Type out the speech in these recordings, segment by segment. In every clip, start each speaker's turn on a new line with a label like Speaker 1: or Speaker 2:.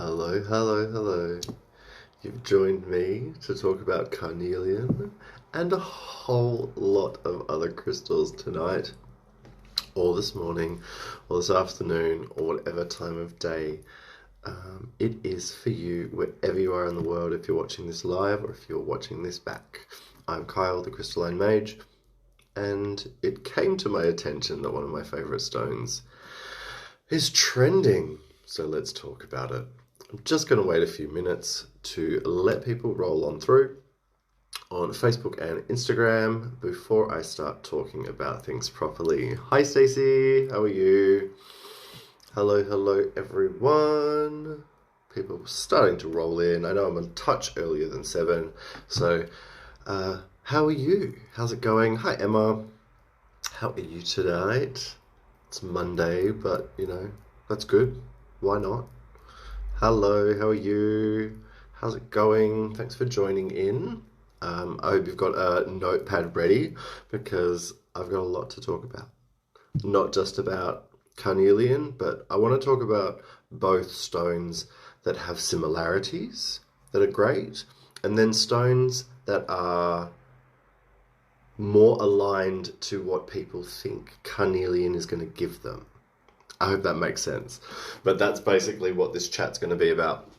Speaker 1: Hello, hello, hello. You've joined me to talk about carnelian and a whole lot of other crystals tonight, or this morning, or this afternoon, or whatever time of day it is for you, wherever you are in the world, if you're watching this live or if you're watching this back. I'm Kyle, the Crystalline Mage, and it came to my attention that one of my favourite stones is trending, so let's talk about it. I'm just going to wait a few minutes to let people roll on through on Facebook and Instagram before I start talking about things properly. Hi Stacey, how are you? Hello, hello everyone. People starting to roll in. I know I'm a touch earlier than 7, so how are you? How's it going? Hi Emma, how are you tonight? It's Monday, but that's good. Why not? Hello, how are you? How's it going? Thanks for joining in. I hope you've got a notepad ready because I've got a lot to talk about. Not just about carnelian, but I want to talk about both stones that have similarities that are great, and then stones that are more aligned to what people think carnelian is going to give them. I hope that makes sense. But that's basically what this chat's going to be about.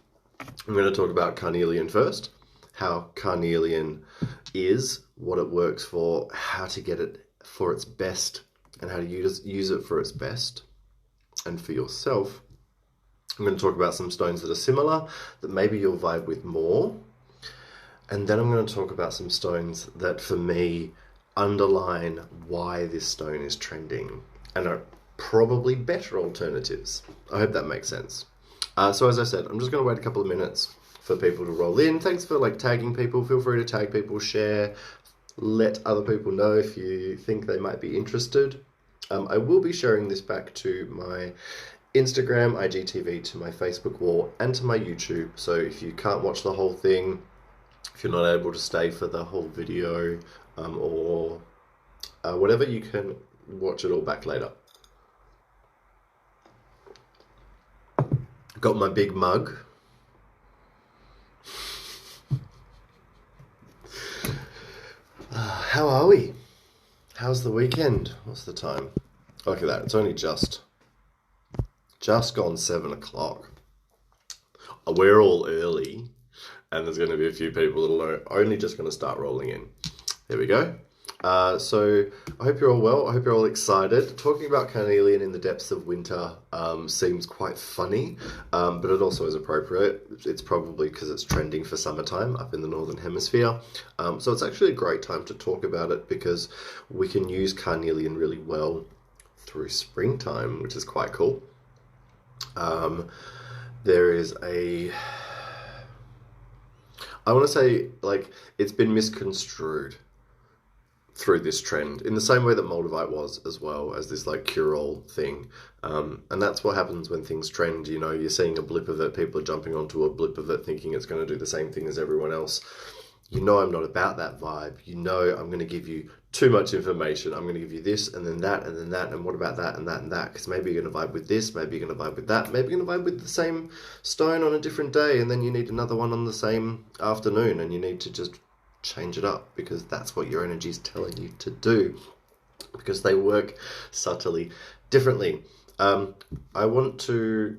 Speaker 1: I'm going to talk about carnelian first, how carnelian is, what it works for, how to get it for its best, and how to use it for its best and for yourself. I'm going to talk about some stones that are similar, that maybe you'll vibe with more. And then I'm going to talk about some stones that, for me, underline why this stone is trending and are probably better alternatives. I hope that makes sense. So as I said, I'm just going to wait a couple of minutes for people to roll in. Thanks for tagging people. Feel free to tag people, share, let other people know if you think they might be interested. I will be sharing this back to my Instagram, IGTV, to my Facebook wall, and to my YouTube. So if you can't watch the whole thing, if you're not able to stay for the whole video, or whatever, you can watch it all back later. Got my big mug. How are we? How's the weekend? What's the time? Look at that. It's only just gone 7 o'clock. We're all early, and there's going to be a few people that are only just going to start rolling in. There we go. So I hope you're all well. I hope you're all excited. Talking about carnelian in the depths of winter seems quite funny, but it also is appropriate. It's probably because it's trending for summertime up in the Northern Hemisphere. So it's actually a great time to talk about it because we can use carnelian really well through springtime, which is quite cool. There is I want to say, it's been misconstrued through this trend in the same way that Moldavite was, as well as this cure-all thing. And that's what happens when things trend. You're seeing a blip of it, people are jumping onto a blip of it thinking it's going to do the same thing as everyone else. I'm not about that vibe. I'm going to give you too much information. I'm going to give you this and then that and then that, and what about that and that and that, because maybe you're going to vibe with this, maybe you're going to vibe with that, maybe you're going to vibe with the same stone on a different day, and then you need another one on the same afternoon, and you need to just change it up because that's what your energy is telling you to do, because they work subtly differently. I want to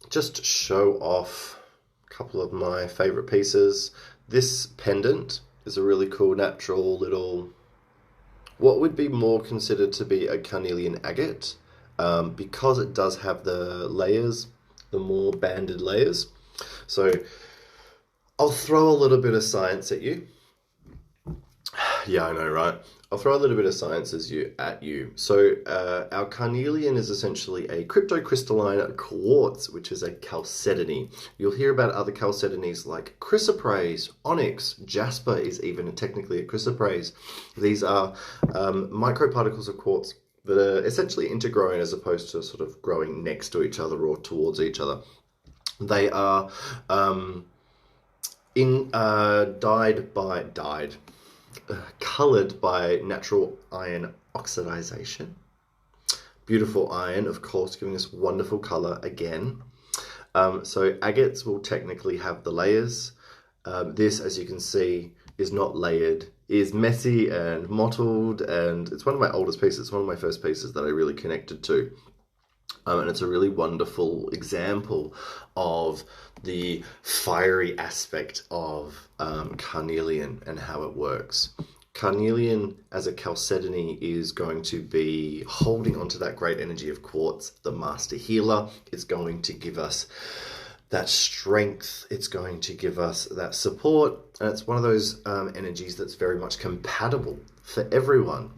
Speaker 1: just show off a couple of my favorite pieces. This pendant is a really cool natural little, what would be more considered to be a carnelian agate, because it does have the layers, the more banded layers. So I'll throw a little bit of science at you. Yeah, I know, right? I'll throw a little bit of science at you. So our carnelian is essentially a cryptocrystalline quartz, which is a chalcedony. You'll hear about other chalcedonies like chrysoprase, onyx, jasper is even technically a chrysoprase. These are microparticles of quartz that are essentially intergrowing as opposed to sort of growing next to each other or towards each other. They are coloured by natural iron oxidization. Beautiful iron, of course, giving us wonderful colour again. So agates will technically have the layers. This, as you can see, is not layered, is messy and mottled, and it's one of my oldest pieces. It's one of my first pieces that I really connected to. And it's a really wonderful example of the fiery aspect of Carnelian and how it works. Carnelian, as a chalcedony, is going to be holding onto that great energy of quartz, the master healer. It's going to give us that strength. It's going to give us that support. And it's one of those energies that's very much compatible for everyone.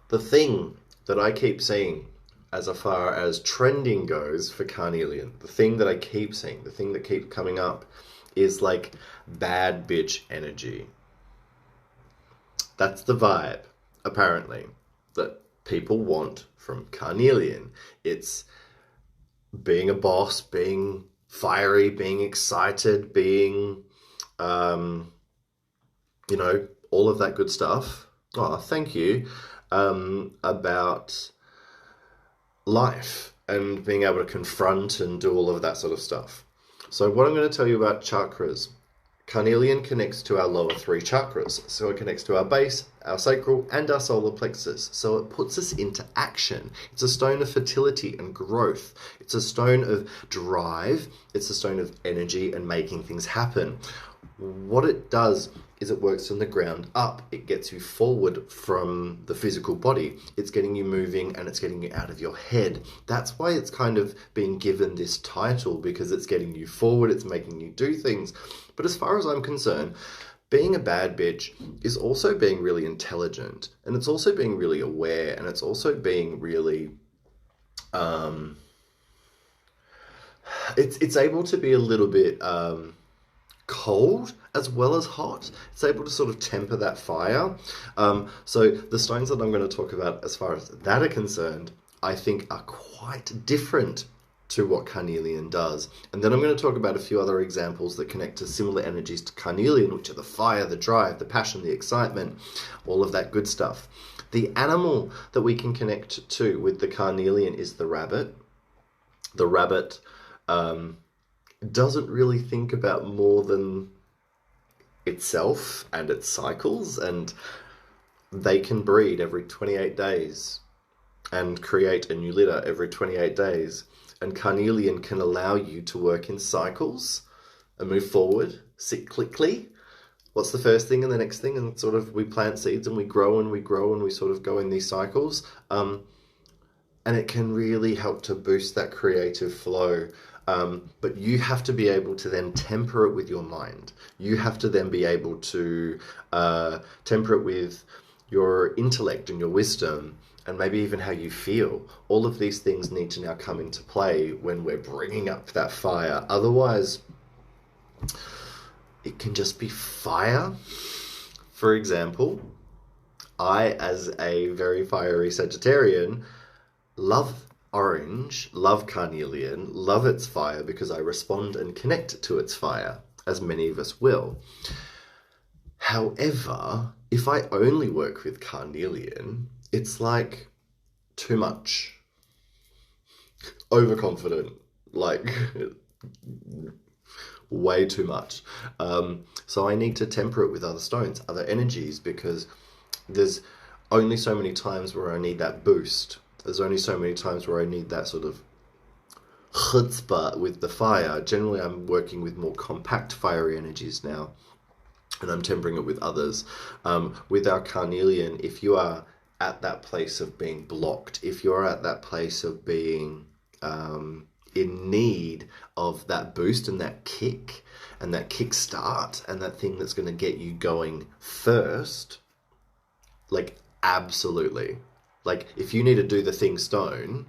Speaker 1: The thing that I keep seeing as far as trending goes for Carnelian, the thing that I keep seeing, the thing that keeps coming up is like bad bitch energy. That's the vibe, apparently, that people want from Carnelian. It's being a boss, being fiery, being excited, being, all of that good stuff. Oh, thank you. About life and being able to confront and do all of that sort of stuff. So what I'm going to tell you about chakras. Carnelian connects to our lower 3 chakras. So it connects to our base, our sacral, and our solar plexus. So it puts us into action. It's a stone of fertility and growth. It's a stone of drive. It's a stone of energy and making things happen. What it does is it works from the ground up. It gets you forward from the physical body. It's getting you moving and it's getting you out of your head. That's why it's kind of being given this title, because it's getting you forward, it's making you do things. But as far as I'm concerned, being a bad bitch is also being really intelligent, and it's also being really aware, and it's also being really it's able to be a little bit cold as well as hot. It's able to sort of temper that fire. So the stones that I'm going to talk about as far as that are concerned, I think are quite different to what Carnelian does. And then I'm going to talk about a few other examples that connect to similar energies to Carnelian, which are the fire, the drive, the passion, the excitement, all of that good stuff. The animal that we can connect to with the Carnelian is the rabbit. The rabbit doesn't really think about more than itself and its cycles, and they can breed every 28 days and create a new litter every 28 days. And Carnelian can allow you to work in cycles and move forward cyclically. What's the first thing and the next thing? And sort of we plant seeds and we grow and we grow and we sort of go in these cycles. And it can really help to boost that creative flow. But you have to be able to then temper it with your mind. You have to then be able to temper it with your intellect and your wisdom, and maybe even how you feel. All of these things need to now come into play when we're bringing up that fire. Otherwise, it can just be fire. For example, I, as a very fiery Sagittarian, love orange, love Carnelian, love its fire because I respond and connect to its fire, as many of us will. However, if I only work with Carnelian, it's like too much. Overconfident, like way too much. So I need to temper it with other stones, other energies, because there's only so many times where I need that boost. There's only so many times where I need that sort of chutzpah with the fire. Generally, I'm working with more compact fiery energies now, and I'm tempering it with others. With our Carnelian, if you are at that place of being blocked, if you're at that place of being in need of that boost and that kick and that kick start and that thing that's going to get you going first, like absolutely. Like if you need a do the thing stone,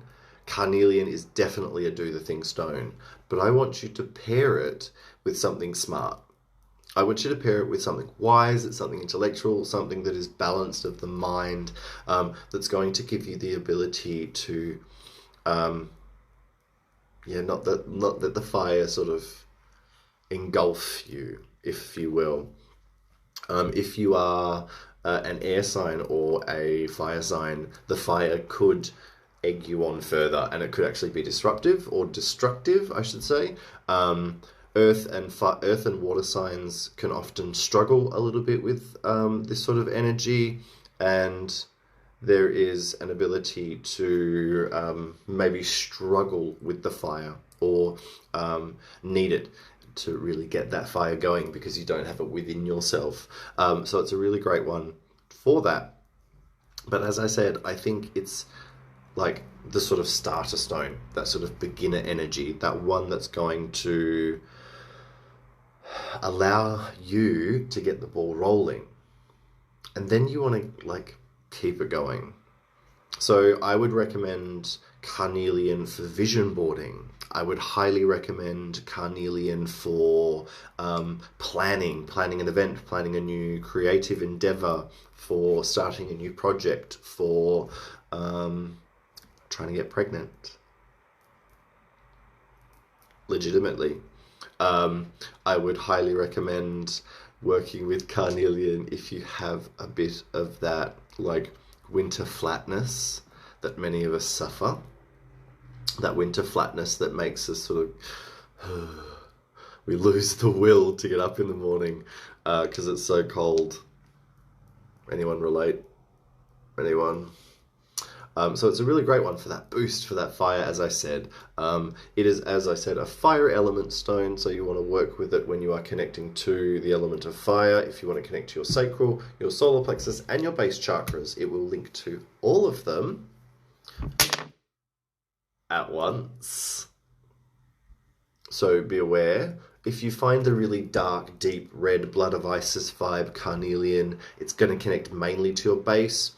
Speaker 1: Carnelian is definitely a do the thing stone. But I want you to pair it with something smart. I want you to pair it with something wise, it's something intellectual, something that is balanced of the mind, that's going to give you the ability to, not that the fire sort of engulf you, if you will. If you are an air sign or a fire sign, the fire could egg you on further, and it could actually be disruptive or destructive, I should say. Earth and water signs can often struggle a little bit with this sort of energy, and there is an ability to maybe struggle with the fire or need it to really get that fire going because you don't have it within yourself. So it's a really great one for that. But as I said, I think it's like the sort of starter stone, that sort of beginner energy, that one that's going to allow you to get the ball rolling. And then you want to like keep it going. So I would recommend Carnelian for vision boarding. I would highly recommend Carnelian for planning an event, planning a new creative endeavor, for starting a new project, for trying to get pregnant. Legitimately. I would highly recommend working with Carnelian if you have a bit of that like winter flatness that many of us suffer. That winter flatness that makes us sort of we lose the will to get up in the morning because it's so cold. Anyone relate? Anyone? So it's a really great one for that boost, for that fire, as I said. It is, as I said, a fire element stone, so you want to work with it when you are connecting to the element of fire. If you want to connect to your sacral, your solar plexus, and your base chakras, it will link to all of them at once. So be aware. If you find the really dark, deep red Blood of Isis vibe Carnelian, it's going to connect mainly to your base.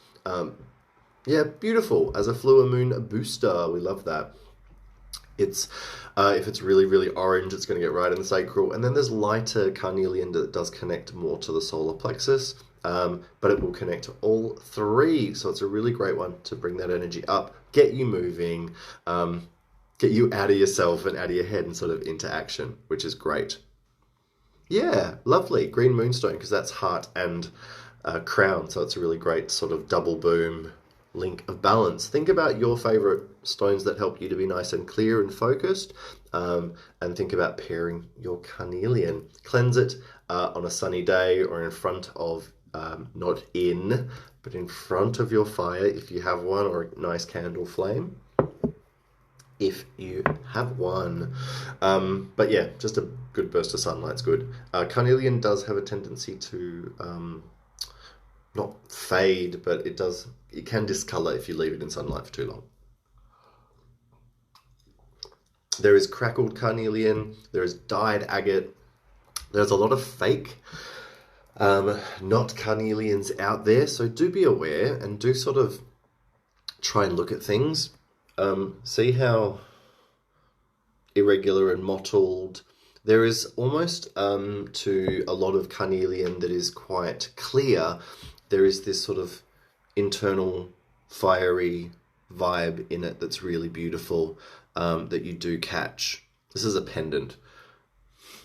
Speaker 1: Yeah, beautiful. As a Flua Moon booster, we love that. It's if it's really, really orange, it's going to get right in the sacral. And then there's lighter Carnelian that does connect more to the solar plexus, but it will connect to all three. So it's a really great one to bring that energy up, get you moving, get you out of yourself and out of your head and sort of into action, which is great. Yeah, lovely. Green Moonstone, because that's heart and crown. So it's a really great sort of double boom link of balance. Think about your favorite stones that help you to be nice and clear and focused, and think about pairing your Carnelian. Cleanse it on a sunny day or in front of, not in, but in front of your fire if you have one, or a nice candle flame if you have one. But yeah, just a good burst of sunlight's good. Carnelian does have a tendency to not fade, but it can discolor if you leave it in sunlight for too long. There is crackled Carnelian, there is dyed agate, there's a lot of fake not Carnelians out there, so do be aware and do sort of try and look at things. See how irregular and mottled. There is almost to a lot of Carnelian that is quite clear, there is this sort of internal fiery vibe in it that's really beautiful, that you do catch. This is a pendant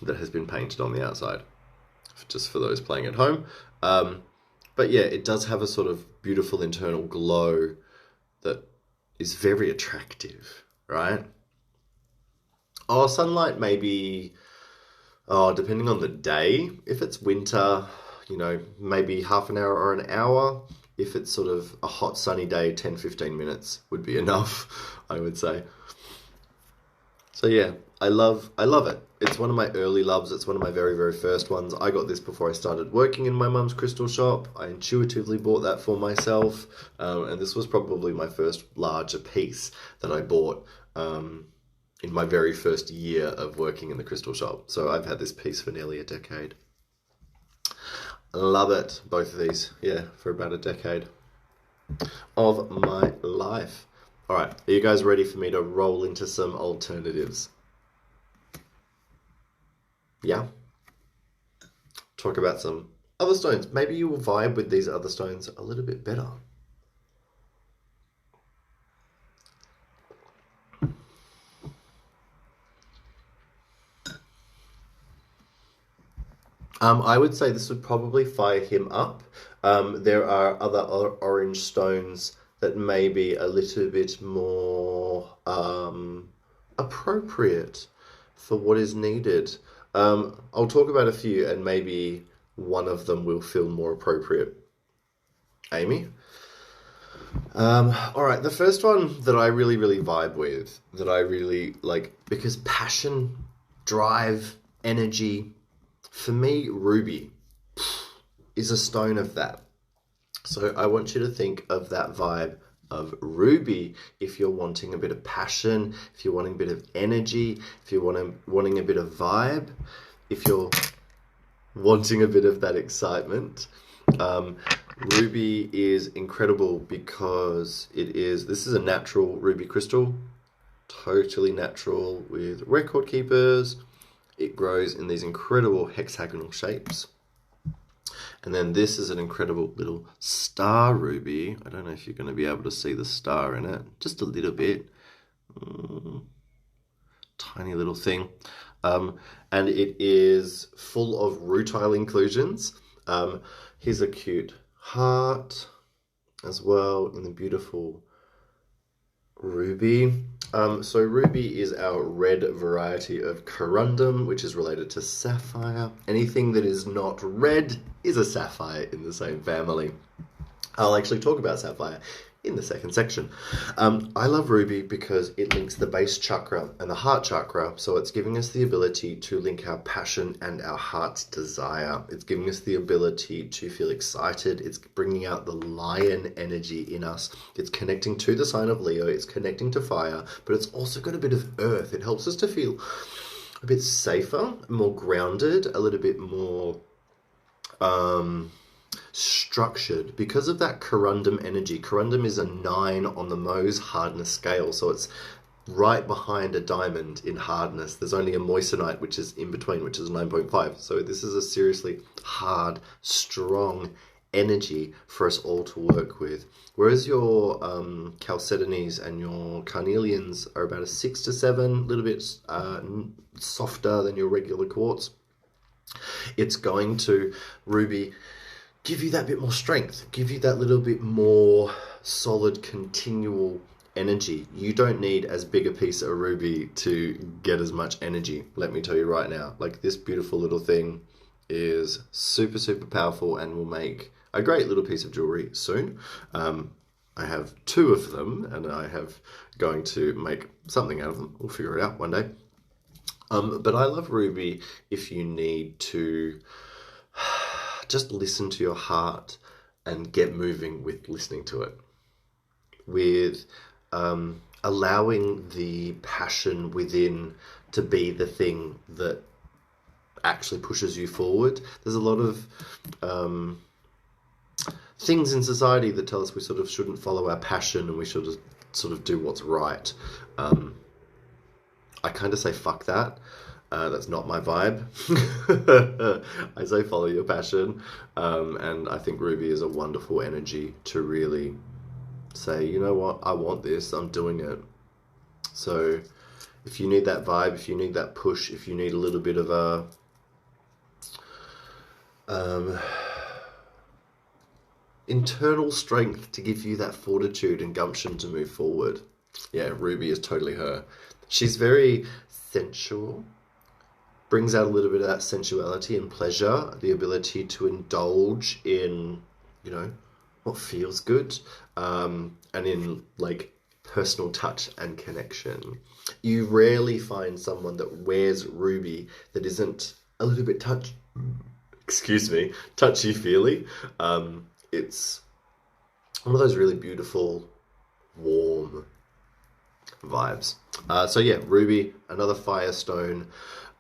Speaker 1: that has been painted on the outside, just for those playing at home. But yeah, it does have a sort of beautiful internal glow that is very attractive, right? Oh, sunlight maybe, depending on the day. If it's winter, maybe half an hour or an hour. If it's sort of a hot sunny day, 10-15 minutes would be enough, I would say. So yeah, I love it. It's one of my early loves. It's one of my very, very first ones. I got this before I started working in my mum's crystal shop. I intuitively bought that for myself. And this was probably my first larger piece that I bought in my very first year of working in the crystal shop. So I've had this piece for nearly a decade. Love it, both of these, yeah, for about a decade of my life. All right, are you guys ready for me to roll into some alternatives? Yeah? Talk about some other stones. Maybe you will vibe with these other stones a little bit better. I would say this would probably fire him up. There are other orange stones that may be a little bit more appropriate for what is needed. I'll talk about a few and maybe one of them will feel more appropriate. Amy? All right, the first one that I really, really vibe with, that I really like, because passion, drive, energy, for me, ruby is a stone of that. So I want you to think of that vibe of ruby if you're wanting a bit of passion, if you're wanting a bit of energy, if you're wanting a bit of vibe, if you're wanting a bit of that excitement. Ruby is incredible because this is a natural ruby crystal, totally natural with record keepers. It grows in these incredible hexagonal shapes. And then this is an incredible little star ruby. I don't know if you're going to be able to see the star in it, just a little bit. Tiny little thing. And it is full of rutile inclusions. Here's a cute heart as well in the beautiful ruby. So ruby is our red variety of corundum, which is related to sapphire. Anything that is not red is a sapphire in the same family. I'll actually talk about sapphire in the second section. I love ruby because it links the base chakra and the heart chakra, so it's giving us the ability to link our passion and our heart's desire. It's giving us the ability to feel excited. It's bringing out the lion energy in us. It's connecting to the sign of Leo. It's connecting to fire, but it's also got a bit of earth. It helps us to feel a bit safer, more grounded, a little bit more structured because of that corundum energy. Corundum is a 9 on the Mohs hardness scale, so it's right behind a diamond in hardness. There's only a moissanite which is in between, which is 9.5. So this is a seriously hard, strong energy for us all to work with. Whereas your chalcedonies and your carnelians are about a 6 to 7, a little bit softer than your regular quartz. It's going to, ruby, give you that bit more strength, give you that little bit more solid, continual energy. You don't need as big a piece of ruby to get as much energy, let me tell you right now. Like, this beautiful little thing is super, super powerful and will make a great little piece of jewelry soon. I have 2 of them and I have going to make something out of them. We'll figure it out one day. But I love ruby if you need to just listen to your heart and get moving with listening to it, with allowing the passion within to be the thing that actually pushes you forward. There's a lot of things in society that tell us we sort of shouldn't follow our passion and we should sort of do what's right. I kind of say fuck that. That's not my vibe. I say follow your passion. And I think ruby is a wonderful energy to really say, you know what, I want this, I'm doing it. So if you need that vibe, if you need that push, if you need a little bit of a internal strength to give you that fortitude and gumption to move forward, yeah, ruby is totally her. She's very sensual, brings out a little bit of that sensuality and pleasure, the ability to indulge in, you know, what feels good, and in like personal touch and connection. You rarely find someone that wears ruby that isn't a little bit touchy-feely. It's one of those really beautiful, warm vibes. So yeah, ruby, another firestone.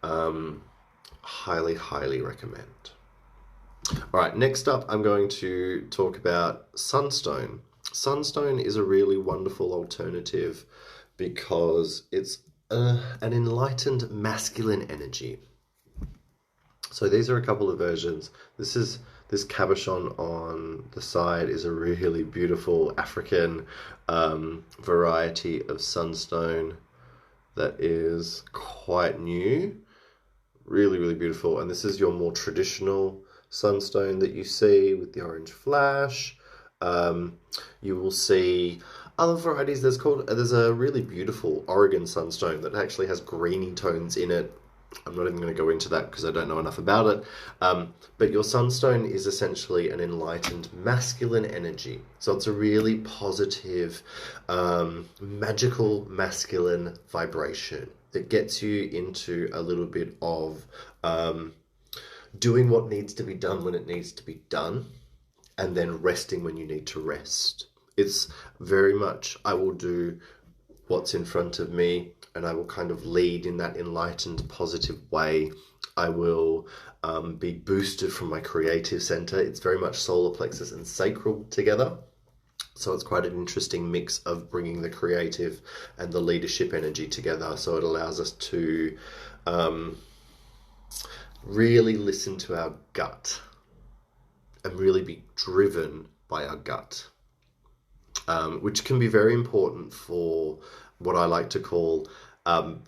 Speaker 1: Highly, highly recommend. All right, next up, I'm going to talk about sunstone. Sunstone is a really wonderful alternative because it's an enlightened masculine energy. So these are a couple of versions. This cabochon on the side is a really beautiful African variety of sunstone that is quite new. Really, really beautiful. And this is your more traditional sunstone that you see with the orange flash. You will see other varieties. There's a really beautiful Oregon sunstone that actually has greeny tones in it. I'm not even going to go into that because I don't know enough about it. But your sunstone is essentially an enlightened masculine energy. So it's a really positive, magical masculine vibration that gets you into a little bit of doing what needs to be done when it needs to be done, and then resting when you need to rest. It's very much, I will do what's in front of me, and I will kind of lead in that enlightened, positive way. I will be boosted from my creative center. It's very much solar plexus and sacral together. So it's quite an interesting mix of bringing the creative and the leadership energy together. So it allows us to really listen to our gut and really be driven by our gut, which can be very important for what I like to call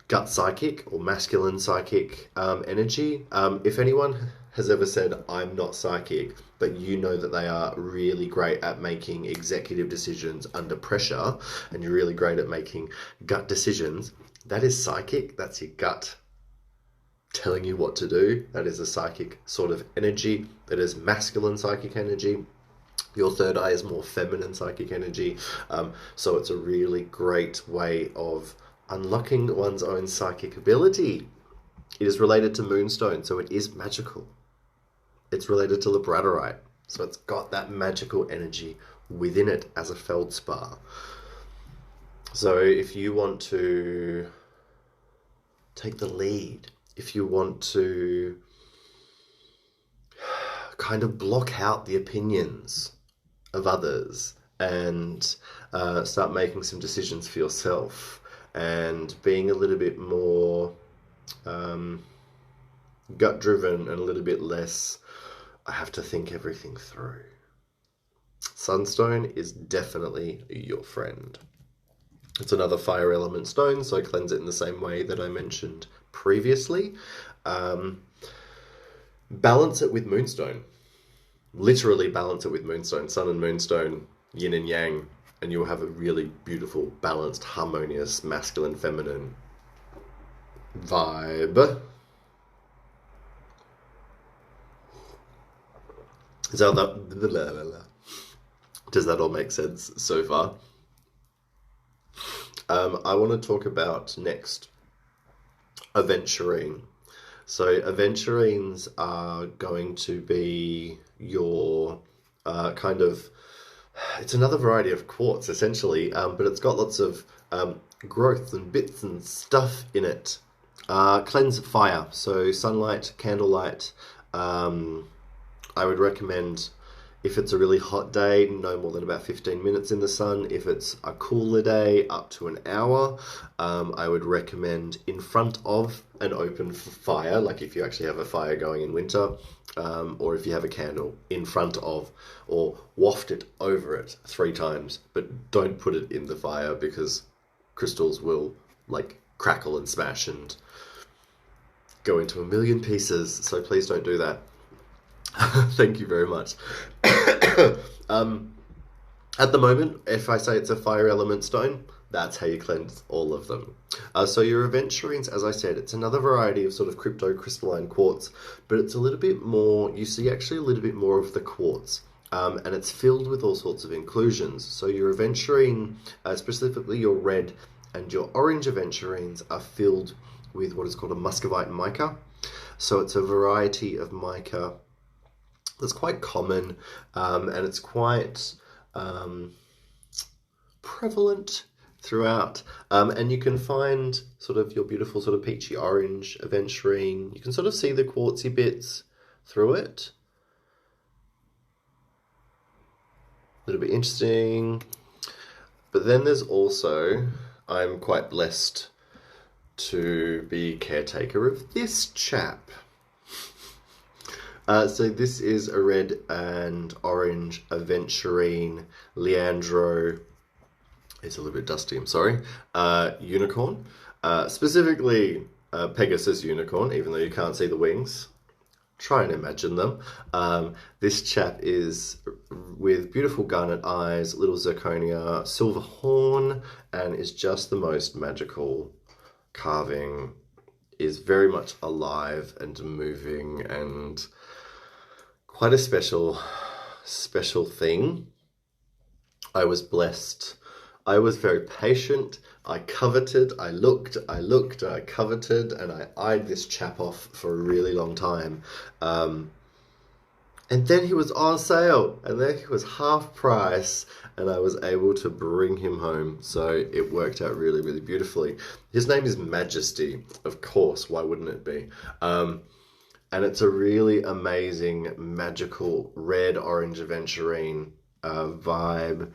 Speaker 1: gut psychic or masculine psychic energy. If anyone has ever said, I'm not psychic, but you know that they are really great at making executive decisions under pressure, and you're really great at making gut decisions, that is psychic. That's your gut telling you what to do. That is a psychic sort of energy. That is masculine psychic energy. Your third eye is more feminine psychic energy. So it's a really great way of unlocking one's own psychic ability. It is related to moonstone, so it is magical. It's related to labradorite, so it's got that magical energy within it as a feldspar. So if you want to take the lead, if you want to kind of block out the opinions of others and start making some decisions for yourself and being a little bit more gut driven and a little bit less, I have to think everything through. Sunstone is definitely your friend. It's another fire element stone, so I cleanse it in the same way that I mentioned previously. Balance it with moonstone. Literally balance it with moonstone. Sun and moonstone, yin and yang, and you'll have a really beautiful, balanced, harmonious, masculine, feminine vibe. So does that all make sense so far? I want to talk about next aventurine. So aventurines are going to be your kind of, it's another variety of quartz essentially, but it's got lots of growth and bits and stuff in it. Cleanse fire, so sunlight, candlelight. I would recommend, if it's a really hot day, no more than about 15 minutes in the sun. If it's a cooler day, up to an hour. I would recommend in front of an open fire, like if you actually have a fire going in winter, or if you have a candle, in front of, or waft it over it 3 times, but don't put it in the fire because crystals will like crackle and smash and go into a million pieces, so please don't do that. Thank you very much. At the moment, if I say it's a fire element stone, that's how you cleanse all of them. So your aventurines, as I said, it's another variety of sort of cryptocrystalline quartz, but it's a little bit more, you see actually a little bit more of the quartz. And it's filled with all sorts of inclusions. So your aventurine, specifically your red and your orange aventurines, are filled with what is called a muscovite mica. So it's a variety of mica that's quite common, and it's quite prevalent throughout. And you can find sort of your beautiful sort of peachy orange aventurine. You can sort of see the quartzy bits through it. A little bit interesting. But then there's also, I'm quite blessed to be caretaker of this chap. So this is a red and orange aventurine Leandro, it's a little bit dusty, I'm sorry, unicorn. Specifically Pegasus unicorn, even though you can't see the wings. try and imagine them. This chap is with beautiful garnet eyes, little zirconia, silver horn, and is just the most magical carving. Is very much alive and moving and quite a special thing. I was blessed. I was very patient. I coveted, I looked, I coveted, and I eyed this chap off for a really long time. And then he was on sale, and then he was half price, and I was able to bring him home. So it worked out really, really beautifully. His name is Majesty, of course. Why wouldn't it be? And it's a really amazing, magical red orange aventurine vibe.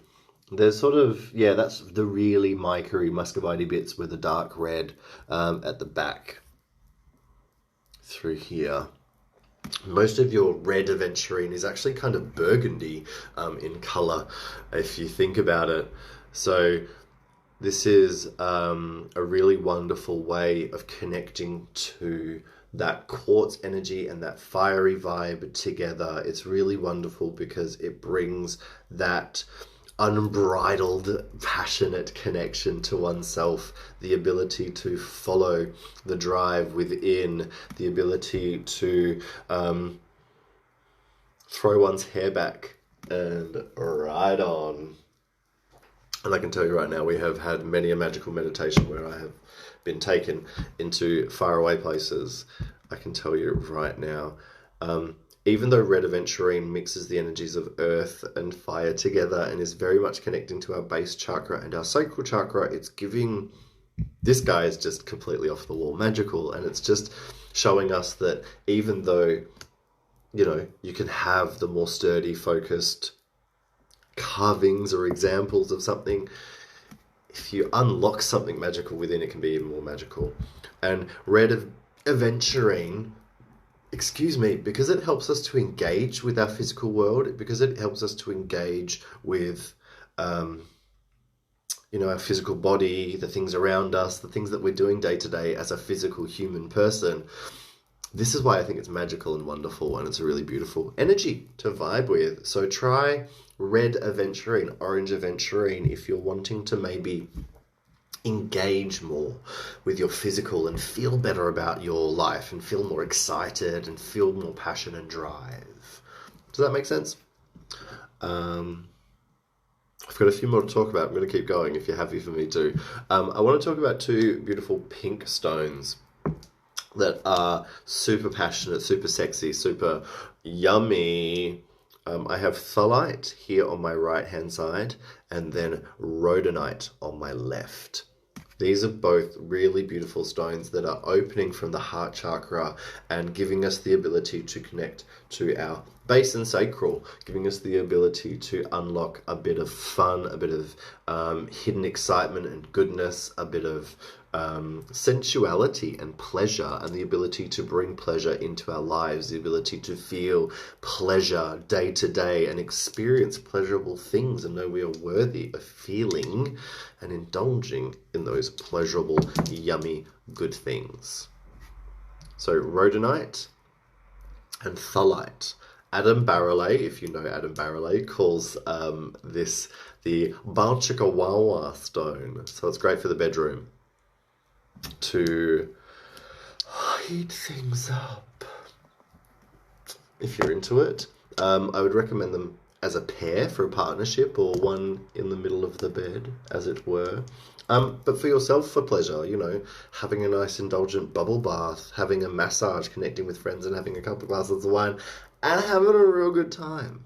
Speaker 1: There's sort of, yeah, that's the really mica-y muscovite bits with a dark red at the back through here. Most of your red aventurine is actually kind of burgundy in color, if you think about it. So this is a really wonderful way of connecting to that quartz energy and that fiery vibe together. It's really wonderful because it brings that unbridled, passionate connection to oneself, the ability to follow the drive within, the ability to throw one's hair back and ride on. And I can tell you right now, we have had many a magical meditation where I have been taken into faraway places. I can tell you right now, even though red aventurine mixes the energies of earth and fire together and is very much connecting to our base chakra and our sacral chakra, it's giving, this guy is just completely off the wall magical. And it's just showing us that even though, you know, you can have the more sturdy, focused carvings or examples of something, if you unlock something magical within, it can be even more magical. And red aventurine, because it helps us to engage with our physical world, because it helps us to engage with, you know, our physical body, the things around us, the things that we're doing day to day as a physical human person. This is why I think it's magical and wonderful, and it's a really beautiful energy to vibe with. So try red aventurine, orange aventurine, if you're wanting to maybe engage more with your physical and feel better about your life and feel more excited and feel more passion and drive. Does that make sense? I've got a few more to talk about. I'm going to keep going if you're happy for me to. I want to talk about two beautiful pink stones that are super passionate, super sexy, super yummy. I have thalite here on my right hand side and then rhodonite on my left. These are both really beautiful stones that are opening from the heart chakra and giving us the ability to connect to our base and sacral, giving us the ability to unlock a bit of fun, a bit of hidden excitement and goodness, a bit of sensuality and pleasure, and the ability to bring pleasure into our lives, the ability to feel pleasure day to day and experience pleasurable things and know we are worthy of feeling and indulging in those pleasurable, yummy, good things. So rhodonite and thalite. Adam Barrelay, if you know Adam Barrelay, calls this the Balchikawawa stone. So it's great for the bedroom to heat things up. If you're into it, I would recommend them as a pair for a partnership or one in the middle of the bed, as it were. But for yourself, for pleasure, you know, having a nice indulgent bubble bath, having a massage, connecting with friends and having a couple of glasses of wine and having a real good time.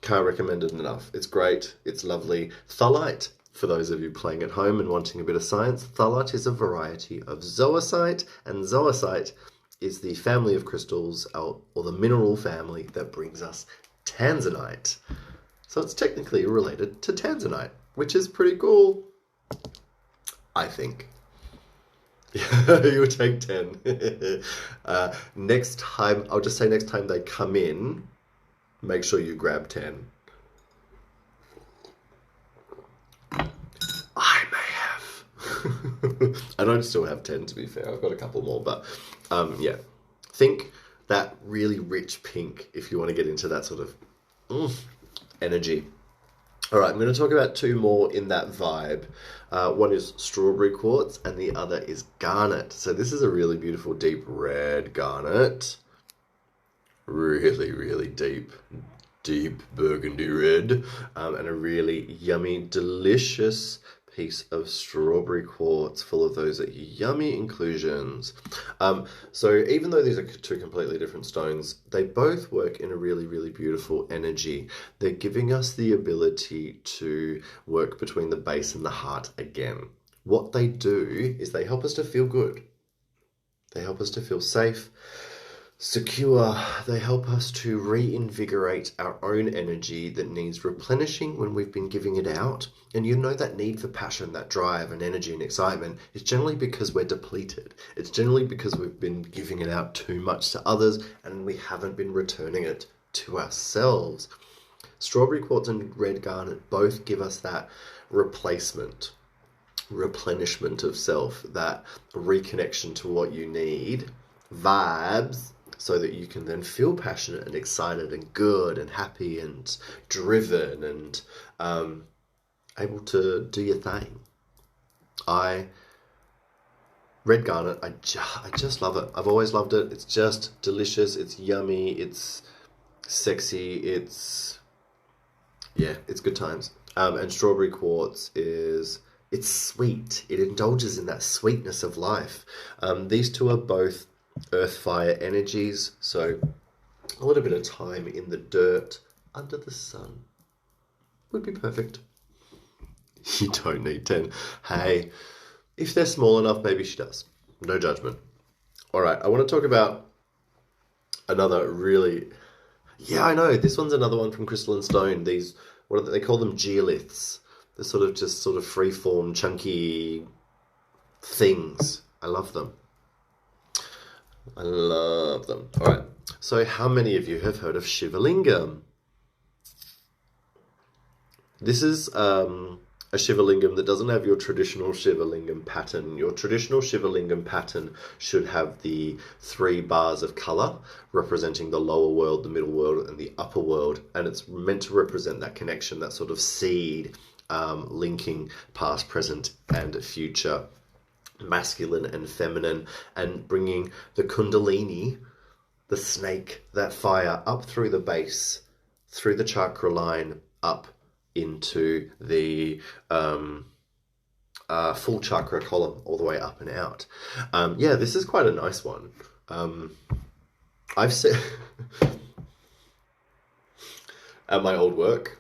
Speaker 1: Can't recommend it enough. It's great. It's lovely. Thalite, for those of you playing at home and wanting a bit of science, thalite is a variety of zoisite, and zoisite is the family of crystals, or the mineral family that brings us tanzanite. So it's technically related to tanzanite, which is pretty cool, I think. You would take 10. Next time, I'll just say next time they come in, make sure you grab 10. I may have. I don't still have 10, to be fair. I've got a couple more, but yeah. think that really rich pink if you want to get into that sort of energy. All right, I'm going to talk about two more in that vibe. One is strawberry quartz and the other is garnet. So this is a really beautiful deep red garnet. Really, really deep burgundy red. And a really yummy, delicious piece of strawberry quartz full of those yummy inclusions. So even though these are two completely different stones, they both work in a really, really beautiful energy. They're giving us the ability to work between the base and the heart again. What they do is they help us to feel good. They help us to feel safe, secure. They help us to reinvigorate our own energy that needs replenishing when we've been giving it out. And you know that need for passion, that drive and energy and excitement is generally because we're depleted. It's generally because we've been giving it out too much to others and we haven't been returning it to ourselves. Strawberry quartz and red garnet both give us that replacement, replenishment of self, that reconnection to what you need, vibes, so that you can then feel passionate and excited and good and happy and driven and able to do your thing. Red garnet, I just love it. I've always loved it. It's just delicious. It's yummy. It's sexy. It's good times. And strawberry quartz it's sweet. It indulges in that sweetness of life. These two are both earth fire energies, so a little bit of time in the dirt under the sun would be perfect. You don't need 10. Hey, if they're small enough, maybe she does. No judgment. All right, I want to talk about another really... Yeah, I know. This one's another one from Crystal and Stone. These, they call them geoliths. They're sort of free-form, chunky things. I love them. All right. So how many of you have heard of Shivalingam? This is a Shivalingam that doesn't have your traditional Shivalingam pattern. Your traditional Shivalingam pattern should have the 3 bars of color representing the lower world, the middle world, and the upper world. And it's meant to represent that connection, that sort of seed linking past, present, and future, masculine and feminine, and bringing the kundalini, the snake, that fire, up through the base, through the chakra line, up into the full chakra column, all the way up and out. This is quite a nice one. I've said at my old work,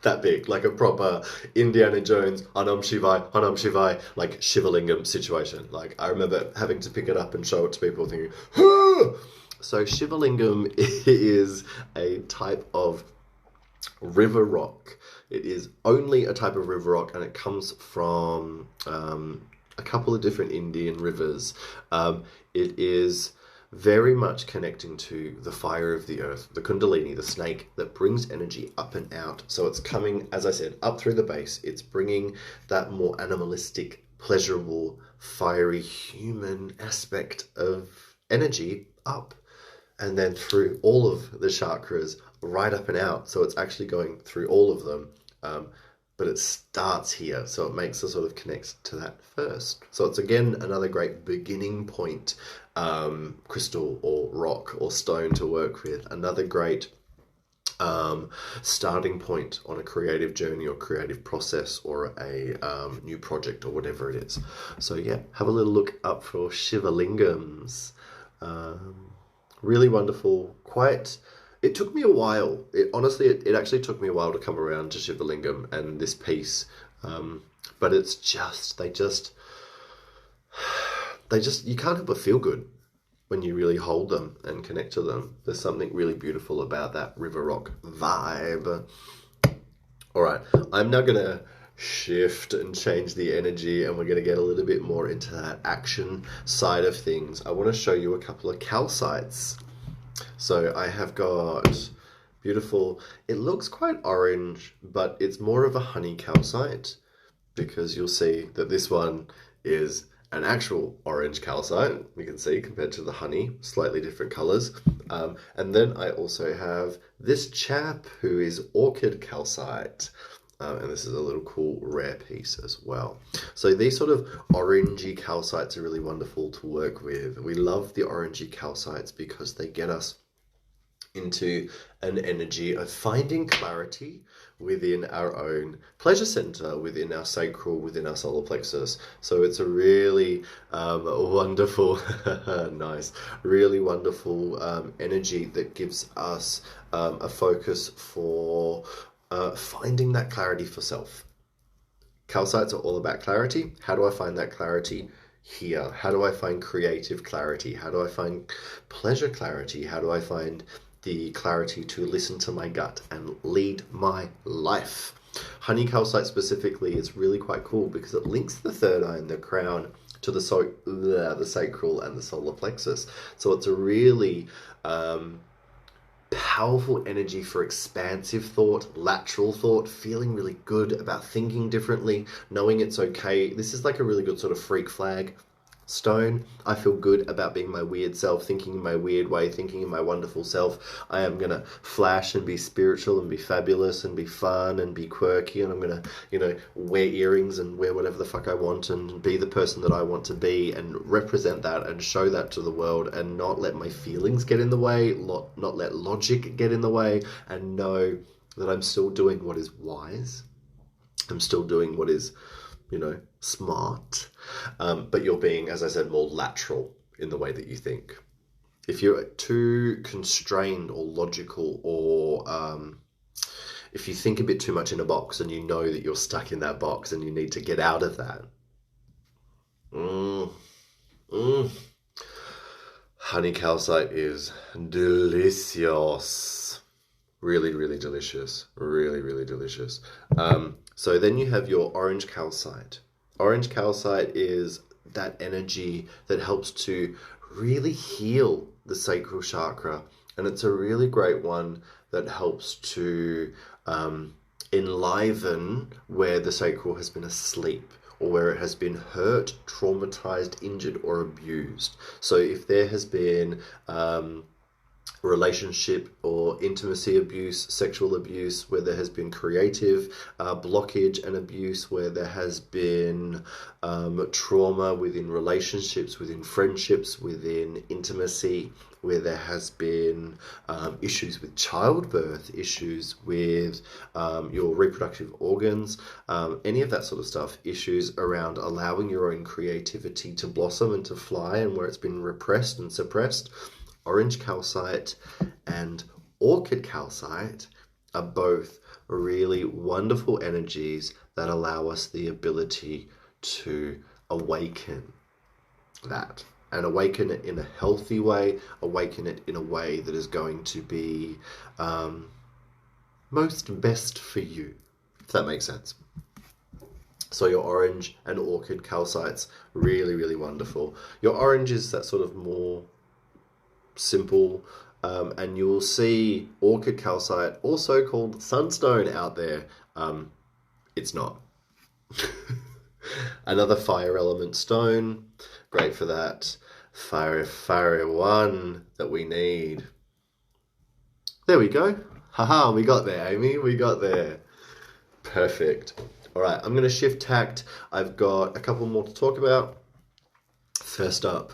Speaker 1: that big, like a proper Indiana Jones, Anam Shivai, like Shivalingam situation. Like, I remember having to pick it up and show it to people thinking, ah! So Shivalingam is a type of river rock. It is only a type of river rock, and it comes from a couple of different Indian rivers. It is very much connecting to the fire of the earth, the kundalini, the snake that brings energy up and out. So it's coming, as I said, up through the base. It's bringing that more animalistic, pleasurable, fiery, human aspect of energy up, and then through all of the chakras, right up and out. So it's actually going through all of them, but it starts here. So it makes us sort of connect to that first. So it's, again, another great beginning point, crystal or rock or stone to work with. Another great starting point on a creative journey or creative process or a new project or whatever it is. So yeah, have a little look up for Shivalingams. Really wonderful. It took me a while. It actually took me a while to come around to Shivalingam and this piece. But it's just, you can't help but feel good when you really hold them and connect to them. There's something really beautiful about that river rock vibe. All right, I'm now going to shift and change the energy, and we're going to get a little bit more into that action side of things. I want to show you a couple of calcites. So I have got beautiful, it looks quite orange, but it's more of a honey calcite, because you'll see that this one is an actual orange calcite, you can see, compared to the honey, slightly different colors. And then I also have this chap who is orchid calcite. And this is a little cool rare piece as well. So these sort of orangey calcites are really wonderful to work with. We love the orangey calcites because they get us into an energy of finding clarity within our own pleasure center, within our sacral, within our solar plexus. So it's a really wonderful, nice, really wonderful energy that gives us a focus for finding that clarity for self. Calcites are all about clarity. How do I find that clarity? Here. How do I find creative clarity? How do I find pleasure clarity? How do I find the clarity to listen to my gut and lead my life? Honey calcite specifically is really quite cool because it links the third eye and the crown to the sacral and the solar plexus. So it's a really powerful energy for expansive thought, lateral thought, feeling really good about thinking differently, knowing it's okay. This is like a really good sort of freak flag stone. I feel good about being my weird self, thinking in my weird way, thinking in my wonderful self. I am going to flash and be spiritual and be fabulous and be fun and be quirky, and I'm going to, wear earrings and wear whatever the fuck I want and be the person that I want to be and represent that and show that to the world and not let my feelings get in the way, not let logic get in the way, and know that I'm still doing what is wise. I'm still doing what is smart, but you're being, as I said, more lateral in the way that you think. If you're too constrained or logical, or if you think a bit too much in a box and you know that you're stuck in that box and you need to get out of that, honey calcite is delicious. Really, really delicious. Really, really delicious. So then you have your orange calcite. Orange calcite is that energy that helps to really heal the sacral chakra. And it's a really great one that helps to enliven where the sacral has been asleep, or where it has been hurt, traumatized, injured, or abused. So if there has been relationship or intimacy abuse, sexual abuse, where there has been creative blockage and abuse, where there has been trauma within relationships, within friendships, within intimacy, where there has been issues with childbirth, issues with your reproductive organs, any of that sort of stuff, issues around allowing your own creativity to blossom and to fly, and where it's been repressed and suppressed. Orange calcite and orchid calcite are both really wonderful energies that allow us the ability to awaken that, and awaken it in a healthy way, awaken it in a way that is going to be most best for you, if that makes sense. So your orange and orchid calcites, really, really wonderful. Your orange is that sort of more simple, and you will see orchid calcite, also called sunstone, out there. It's not. Another fire element stone, great for that fire one that we need. There we go. Haha, we got there, Amy. We got there. Perfect. All right, I'm going to shift tact. I've got a couple more to talk about. First up,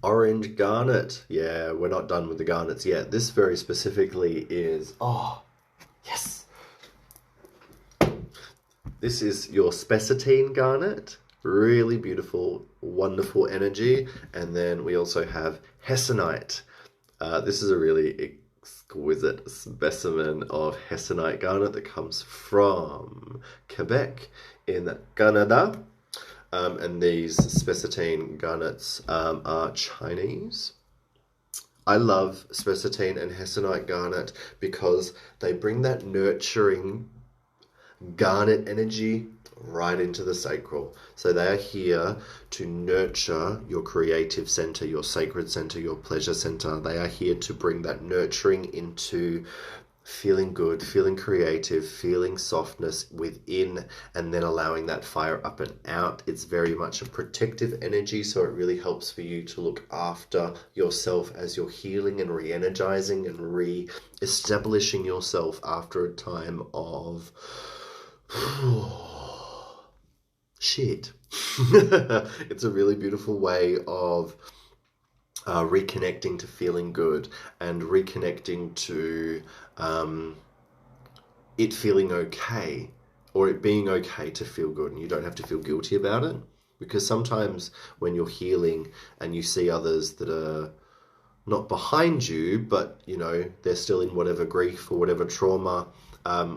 Speaker 1: orange garnet. Yeah, we're not done with the garnets yet. This very specifically is, yes. This is your spessartine garnet. Really beautiful, wonderful energy. And then we also have hessonite. This is a really exquisite specimen of hessonite garnet that comes from Quebec in Canada. And these spessartine garnets are Chinese. I love spessartine and hessonite garnet because they bring that nurturing garnet energy right into the sacral. So they are here to nurture your creative center, your sacred center, your pleasure center. They are here to bring that nurturing into feeling good, feeling creative, feeling softness within, and then allowing that fire up and out. It's very much a protective energy, so it really helps for you to look after yourself as you're healing and re-energizing and re-establishing yourself after a time of shit. It's a really beautiful way of reconnecting to feeling good and reconnecting to it feeling okay, or it being okay to feel good, and you don't have to feel guilty about it. Because sometimes when you're healing and you see others that are not behind you, but they're still in whatever grief or whatever trauma,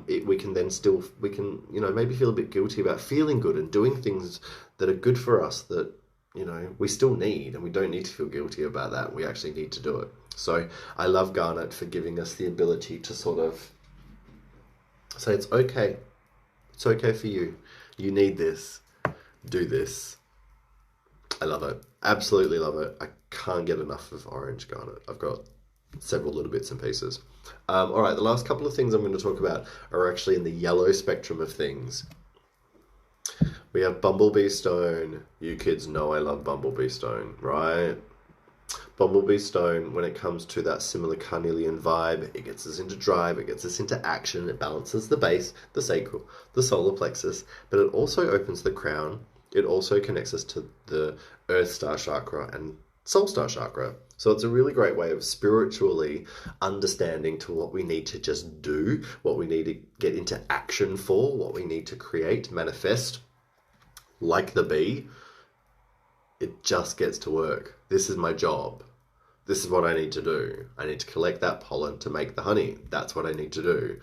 Speaker 1: we can maybe feel a bit guilty about feeling good and doing things that are good for us that we still need, and we don't need to feel guilty about that. We actually need to do it. So I love Garnet for giving us the ability to sort of say it's okay. It's okay for you. You need this. Do this. I love it. Absolutely love it. I can't get enough of orange Garnet. I've got several little bits and pieces. All right, the last couple of things I'm going to talk about are actually in the yellow spectrum of things. We have Bumblebee Stone. You kids know I love Bumblebee Stone, right? Bumblebee Stone, when it comes to that similar Carnelian vibe, it gets us into drive, it gets us into action, it balances the base, the sacral, the solar plexus, but it also opens the crown. It also connects us to the Earth Star Chakra and Soul Star Chakra. So it's a really great way of spiritually understanding to what we need to just do, what we need to get into action for, what we need to create, manifest. Like the bee, it just gets to work. This is my job. This is what I need to do. I need to collect that pollen to make the honey. That's what I need to do.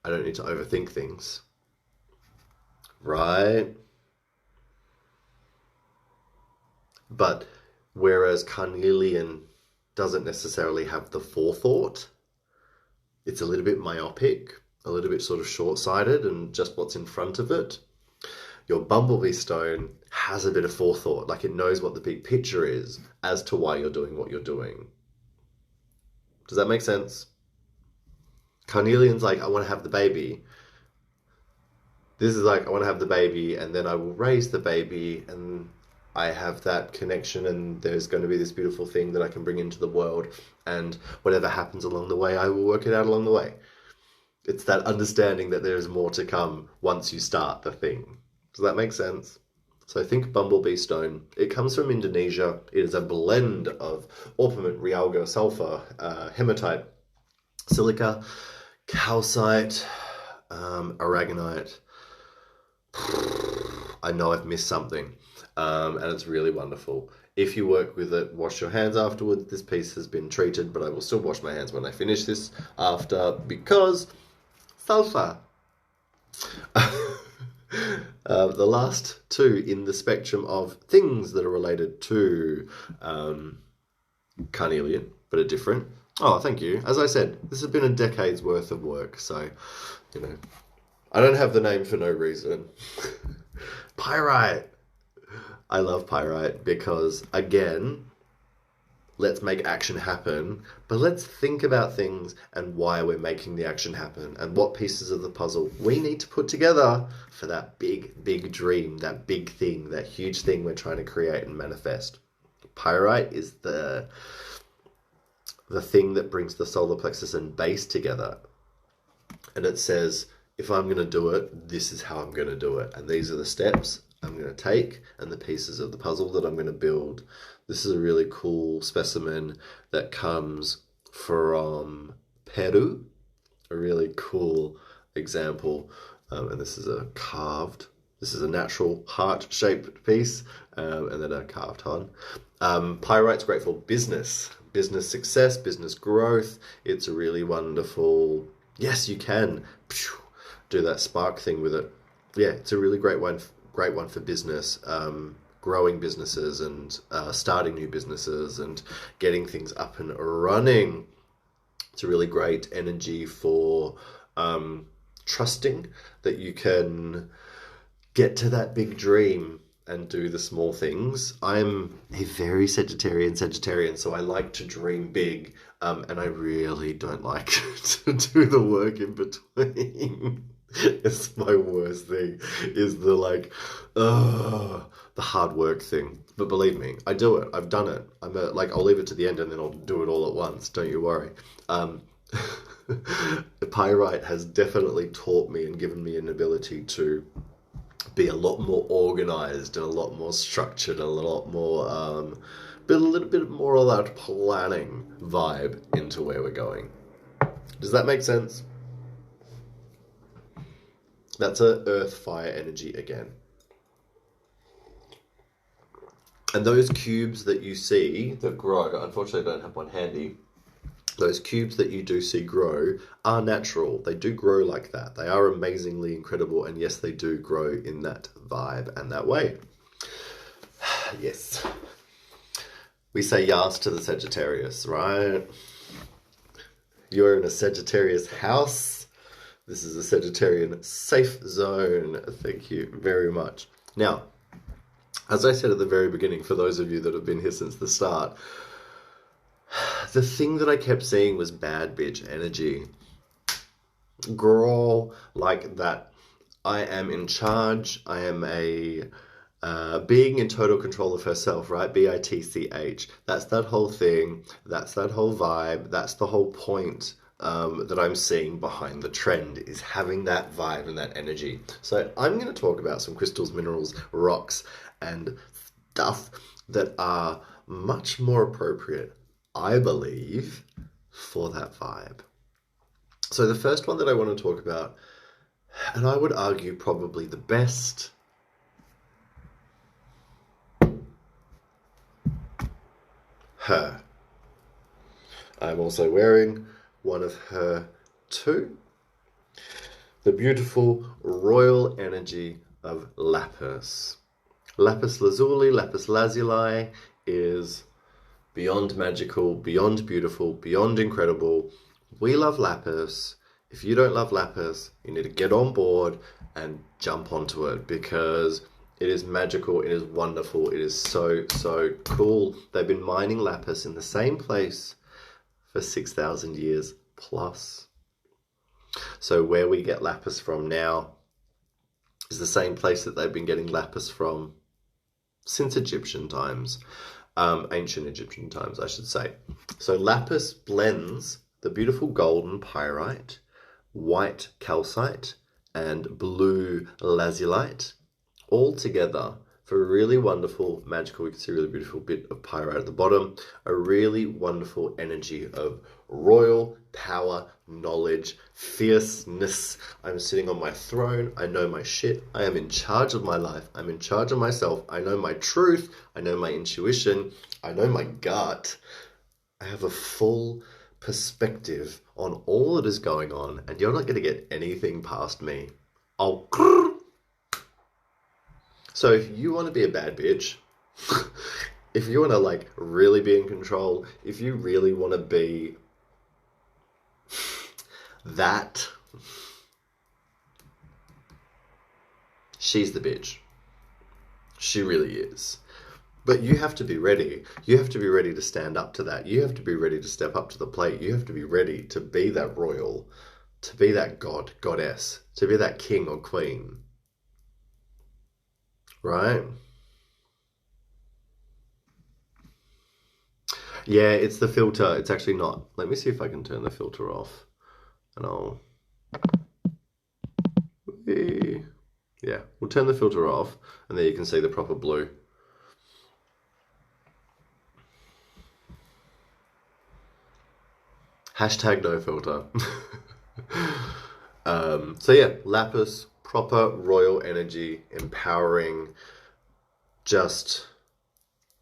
Speaker 1: I don't need to overthink things. Right? But whereas Carnelian doesn't necessarily have the forethought, it's a little bit myopic, a little bit sort of short-sighted and just what's in front of it. Your Bumblebee Stone has a bit of forethought, like it knows what the big picture is as to why you're doing what you're doing. Does that make sense? Carnelian's like, I want to have the baby. This is like, I want to have the baby, and then I will raise the baby, and I have that connection, and there's going to be this beautiful thing that I can bring into the world, and whatever happens along the way, I will work it out along the way. It's that understanding that there is more to come once you start the thing. Does that make sense? So think Bumblebee Stone. It comes from Indonesia. It is a blend of orpiment, realgar, sulfur, hematite, silica, calcite, aragonite. I know I've missed something, and it's really wonderful. If you work with it, wash your hands afterwards. This piece has been treated, but I will still wash my hands when I finish this after, because sulfur. The last two in the spectrum of things that are related to Carnelian, but are different. Oh, thank you. As I said, this has been a decade's worth of work, so, I don't have the name for no reason. Pyrite. I love pyrite because, again, let's make action happen, but let's think about things and why we're making the action happen and what pieces of the puzzle we need to put together for that big, big dream, that big thing, that huge thing we're trying to create and manifest. Pyrite is the thing that brings the solar plexus and base together. And it says, if I'm going to do it, this is how I'm going to do it. And these are the steps I'm going to take and the pieces of the puzzle that I'm going to build. This is a really cool specimen that comes from Peru. A really cool example. And this is this is a natural heart-shaped piece, and then a carved on. Pyrite's great for business success, business growth. It's a really wonderful, yes, you can do that spark thing with it. Yeah, it's a really great one for business, growing businesses and starting new businesses and getting things up and running. It's a really great energy for trusting that you can get to that big dream and do the small things. I'm a very Sagittarian, so I like to dream big, and I really don't like to do the work in between. It's my worst thing, is the hard work thing. But believe me, I do it. I've done it. I'll leave it to the end and then I'll do it all at once. Don't you worry. Pyrite has definitely taught me and given me an ability to be a lot more organized and a lot more structured and a lot more, but a little bit more of that planning vibe into where we're going. Does that make sense? That's a earth fire energy again. And those cubes that you see that grow, unfortunately I don't have one handy, those cubes that you do see grow are natural. They do grow like that. They are amazingly incredible, and yes, they do grow in that vibe and that way. Yes. We say yes to the Sagittarius, right? You're in a Sagittarius house. This is a Sagittarian safe zone. Thank you very much. Now, as I said at the very beginning, for those of you that have been here since the start, the thing that I kept seeing was bad bitch energy. Girl, like that. I am in charge. I am a being in total control of herself, right? BITCH. That's that whole thing. That's that whole vibe. That's the whole point that I'm seeing behind the trend, is having that vibe and that energy. So I'm going to talk about some crystals, minerals, rocks, and stuff that are much more appropriate, I believe, for that vibe. So the first one that I want to talk about, and I would argue probably the best, her. I'm also wearing one of her too. The beautiful royal energy of lapis. Lapis lazuli, lapis lazuli is beyond magical, beyond beautiful, beyond incredible. We love lapis. If you don't love lapis, you need to get on board and jump onto it, because it is magical, it is wonderful, it is so, so cool. They've been mining lapis in the same place for 6,000 years plus. So where we get lapis from now is the same place that they've been getting lapis from since Egyptian times, ancient Egyptian times, I should say. So lapis blends the beautiful golden pyrite, white calcite, and blue lazulite all together for a really wonderful, magical, you can see a really beautiful bit of pyrite at the bottom, a really wonderful energy of royal power, knowledge, fierceness. I'm sitting on my throne. I know my shit. I am in charge of my life. I'm in charge of myself. I know my truth. I know my intuition. I know my gut. I have a full perspective on all that is going on, and you're not going to get anything past me. So if you want to be a bad bitch, if you want to really be in control, if you really want to be that, she's the bitch. She really is. But you have to be ready. You have to be ready to stand up to that. You have to be ready to step up to the plate. You have to be ready to be that royal, to be that god, goddess, to be that king or queen. Right? Yeah, it's the filter. It's actually not. Let me see if I can turn the filter off. And I'll... Yeah, we'll turn the filter off, and then you can see the proper blue. Hashtag no filter. So yeah, lapis, proper royal energy, empowering, just,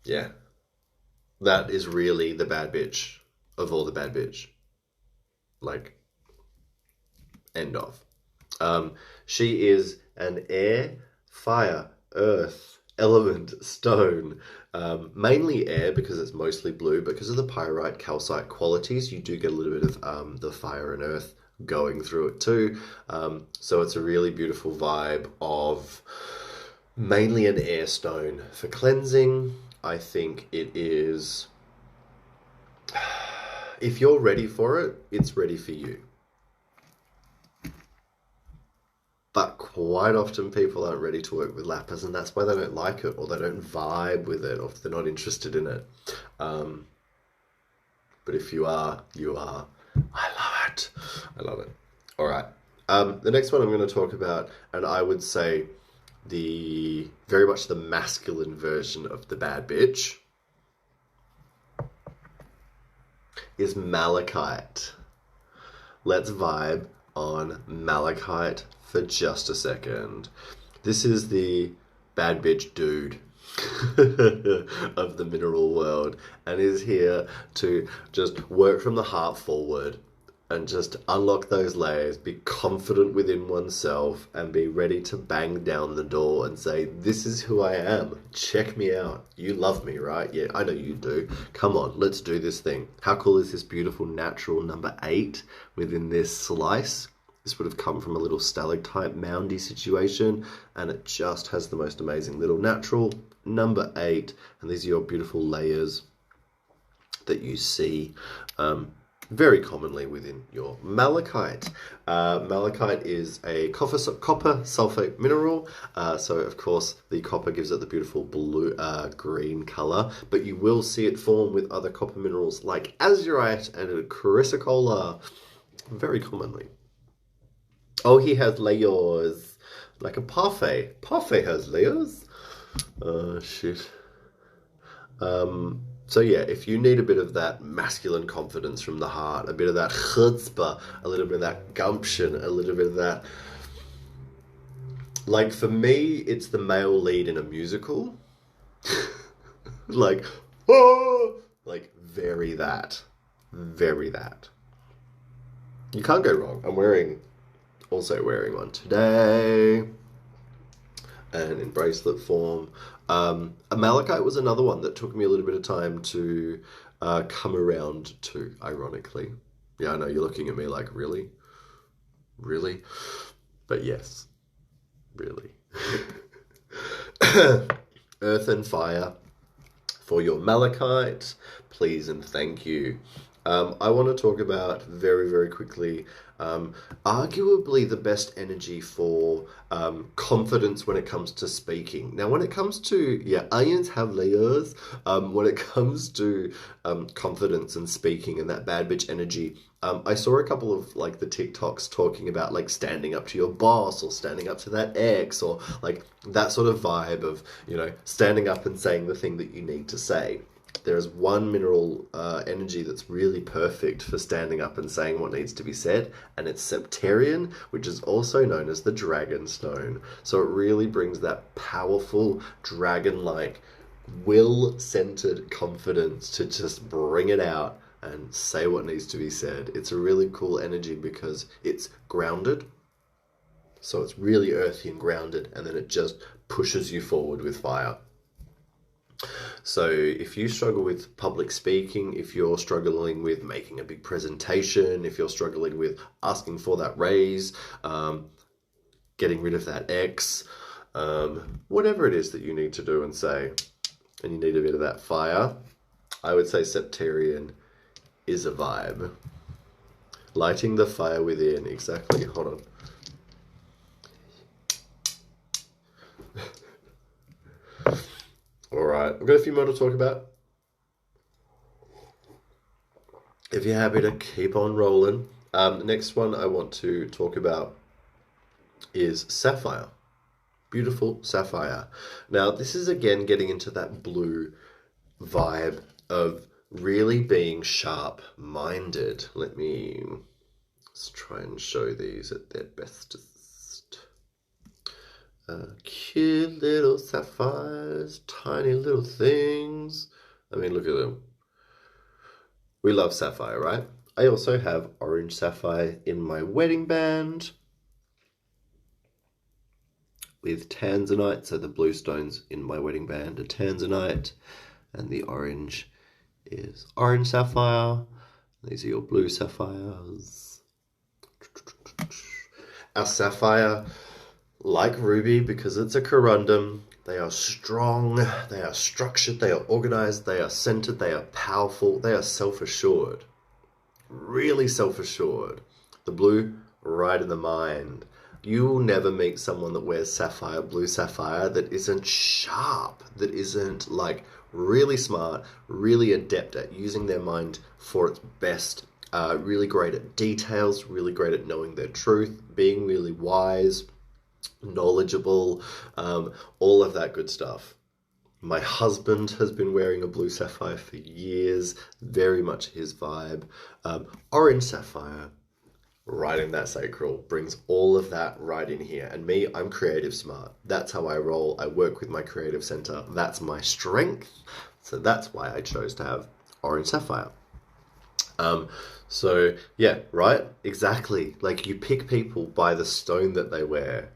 Speaker 1: yeah. That is really the bad bitch of all the bad bitch. End of. She is an air, fire, earth, element, stone, mainly air because it's mostly blue. Because of the pyrite calcite qualities, you do get a little bit of the fire and earth going through it too. So it's a really beautiful vibe of Mainly an air stone. For cleansing, I think it is, if you're ready for it, it's ready for you. But quite often people aren't ready to work with lapis, and that's why they don't like it, or they don't vibe with it, or if they're not interested in it. But if you are, you are. I love it. I love it. All right. The next one I'm going to talk about, and I would say the very much the masculine version of the Bad Bitch, is malachite. Let's vibe on malachite for just a second. This is the Bad Bitch dude of the mineral world, and is here to just work from the heart forward and just unlock those layers, be confident within oneself, and be ready to bang down the door and say, this is who I am. Check me out. You love me, right? Yeah, I know you do. Come on, let's do this thing. How cool is this beautiful natural number 8 within this slice? This would have come from a little stalactite moundy situation, and it just has the most amazing little natural number 8. And these are your beautiful layers that you see very commonly within your malachite. Malachite is a copper sulfate mineral, so of course the copper gives it the beautiful blue green color, but you will see it form with other copper minerals like azurite and chrysocolla very commonly. Oh, he has layers like a parfait. Parfait has layers. Shit. So yeah, if you need a bit of that masculine confidence from the heart, a bit of that chutzpah, a little bit of that gumption, a little bit of that... Like, for me, it's the male lead in a musical. Like, oh! Like, very that. Very that. You can't go wrong. I'm also wearing one today. And in bracelet form. A malachite was another one that took me a little bit of time to come around to, ironically. Yeah, I know you're looking at me like, really? Really? But yes, really. Earth and fire for your malachite, please and thank you. I want to talk about very, very quickly, arguably the best energy for confidence when it comes to speaking. Now, when it comes to, ions have layers. When it comes to confidence and speaking and that bad bitch energy, I saw a couple of like the TikToks talking about like standing up to your boss or standing up to that ex, or like that sort of vibe of, standing up and saying the thing that you need to say. There's one mineral energy that's really perfect for standing up and saying what needs to be said, and it's Septarian, which is also known as the Dragon Stone. So it really brings that powerful, dragon-like, will-centered confidence to just bring it out and say what needs to be said. It's a really cool energy because it's grounded, so it's really earthy and grounded, and then it just pushes you forward with fire. So if you struggle with public speaking, if you're struggling with making a big presentation, if you're struggling with asking for that raise, getting rid of that ex, whatever it is that you need to do and say, and you need a bit of that fire, I would say Septarian is a vibe. Lighting the fire within, exactly, hold on. All right, I've got a few more to talk about. If you're happy to keep on rolling. The next one I want to talk about is sapphire. Beautiful sapphire. Now, this is again getting into that blue vibe of really being sharp-minded. Let's try and show these at their bestest. Cute little sapphires, tiny little things. I mean, look at them. We love sapphire, right? I also have orange sapphire in my wedding band with tanzanite. So the blue stones in my wedding band are tanzanite, and the orange is orange sapphire. These are your blue sapphires. Our sapphire like ruby, because it's a corundum, they are strong, they are structured, they are organized, they are centered, they are powerful, they are self-assured. Really self-assured. The blue, right in the mind. You will never meet someone that wears sapphire, blue sapphire, that isn't sharp, that isn't like really smart, really adept at using their mind for its best, really great at details, really great at knowing their truth, being really wise, knowledgeable, all of that good stuff. My husband has been wearing a blue sapphire for years, very much his vibe. Orange sapphire, right in that sacral, brings all of that right in here. And me, I'm creative smart. That's how I roll. I work with my creative center. That's my strength. So that's why I chose to have orange sapphire. So yeah, right? Exactly. Like, you pick people by the stone that they wear.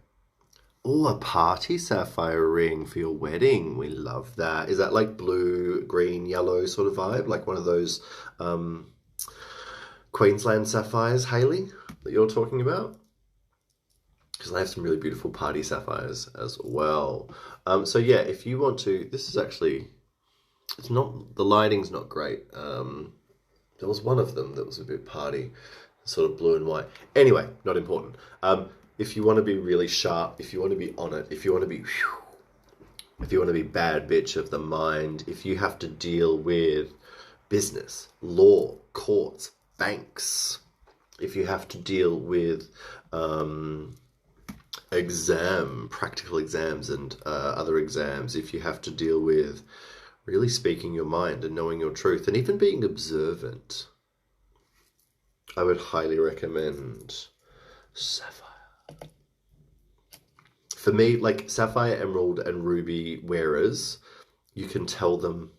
Speaker 1: Oh, a party sapphire ring for your wedding. We love that. Is that like blue, green, yellow sort of vibe? Like one of those Queensland sapphires, Hayley, that you're talking about? Because I have some really beautiful party sapphires as well. So yeah, if you want to, this is actually, it's not, the lighting's not great. There was one of them that was a bit party, sort of blue and white. Anyway, not important. If you want to be really sharp, if you want to be on it, if you want to be bad bitch of the mind, if you have to deal with business, law, courts, banks, if you have to deal with practical exams and other exams, if you have to deal with really speaking your mind and knowing your truth and even being observant, I would highly recommend sapphire. For me, like sapphire, emerald, and ruby wearers, you can tell them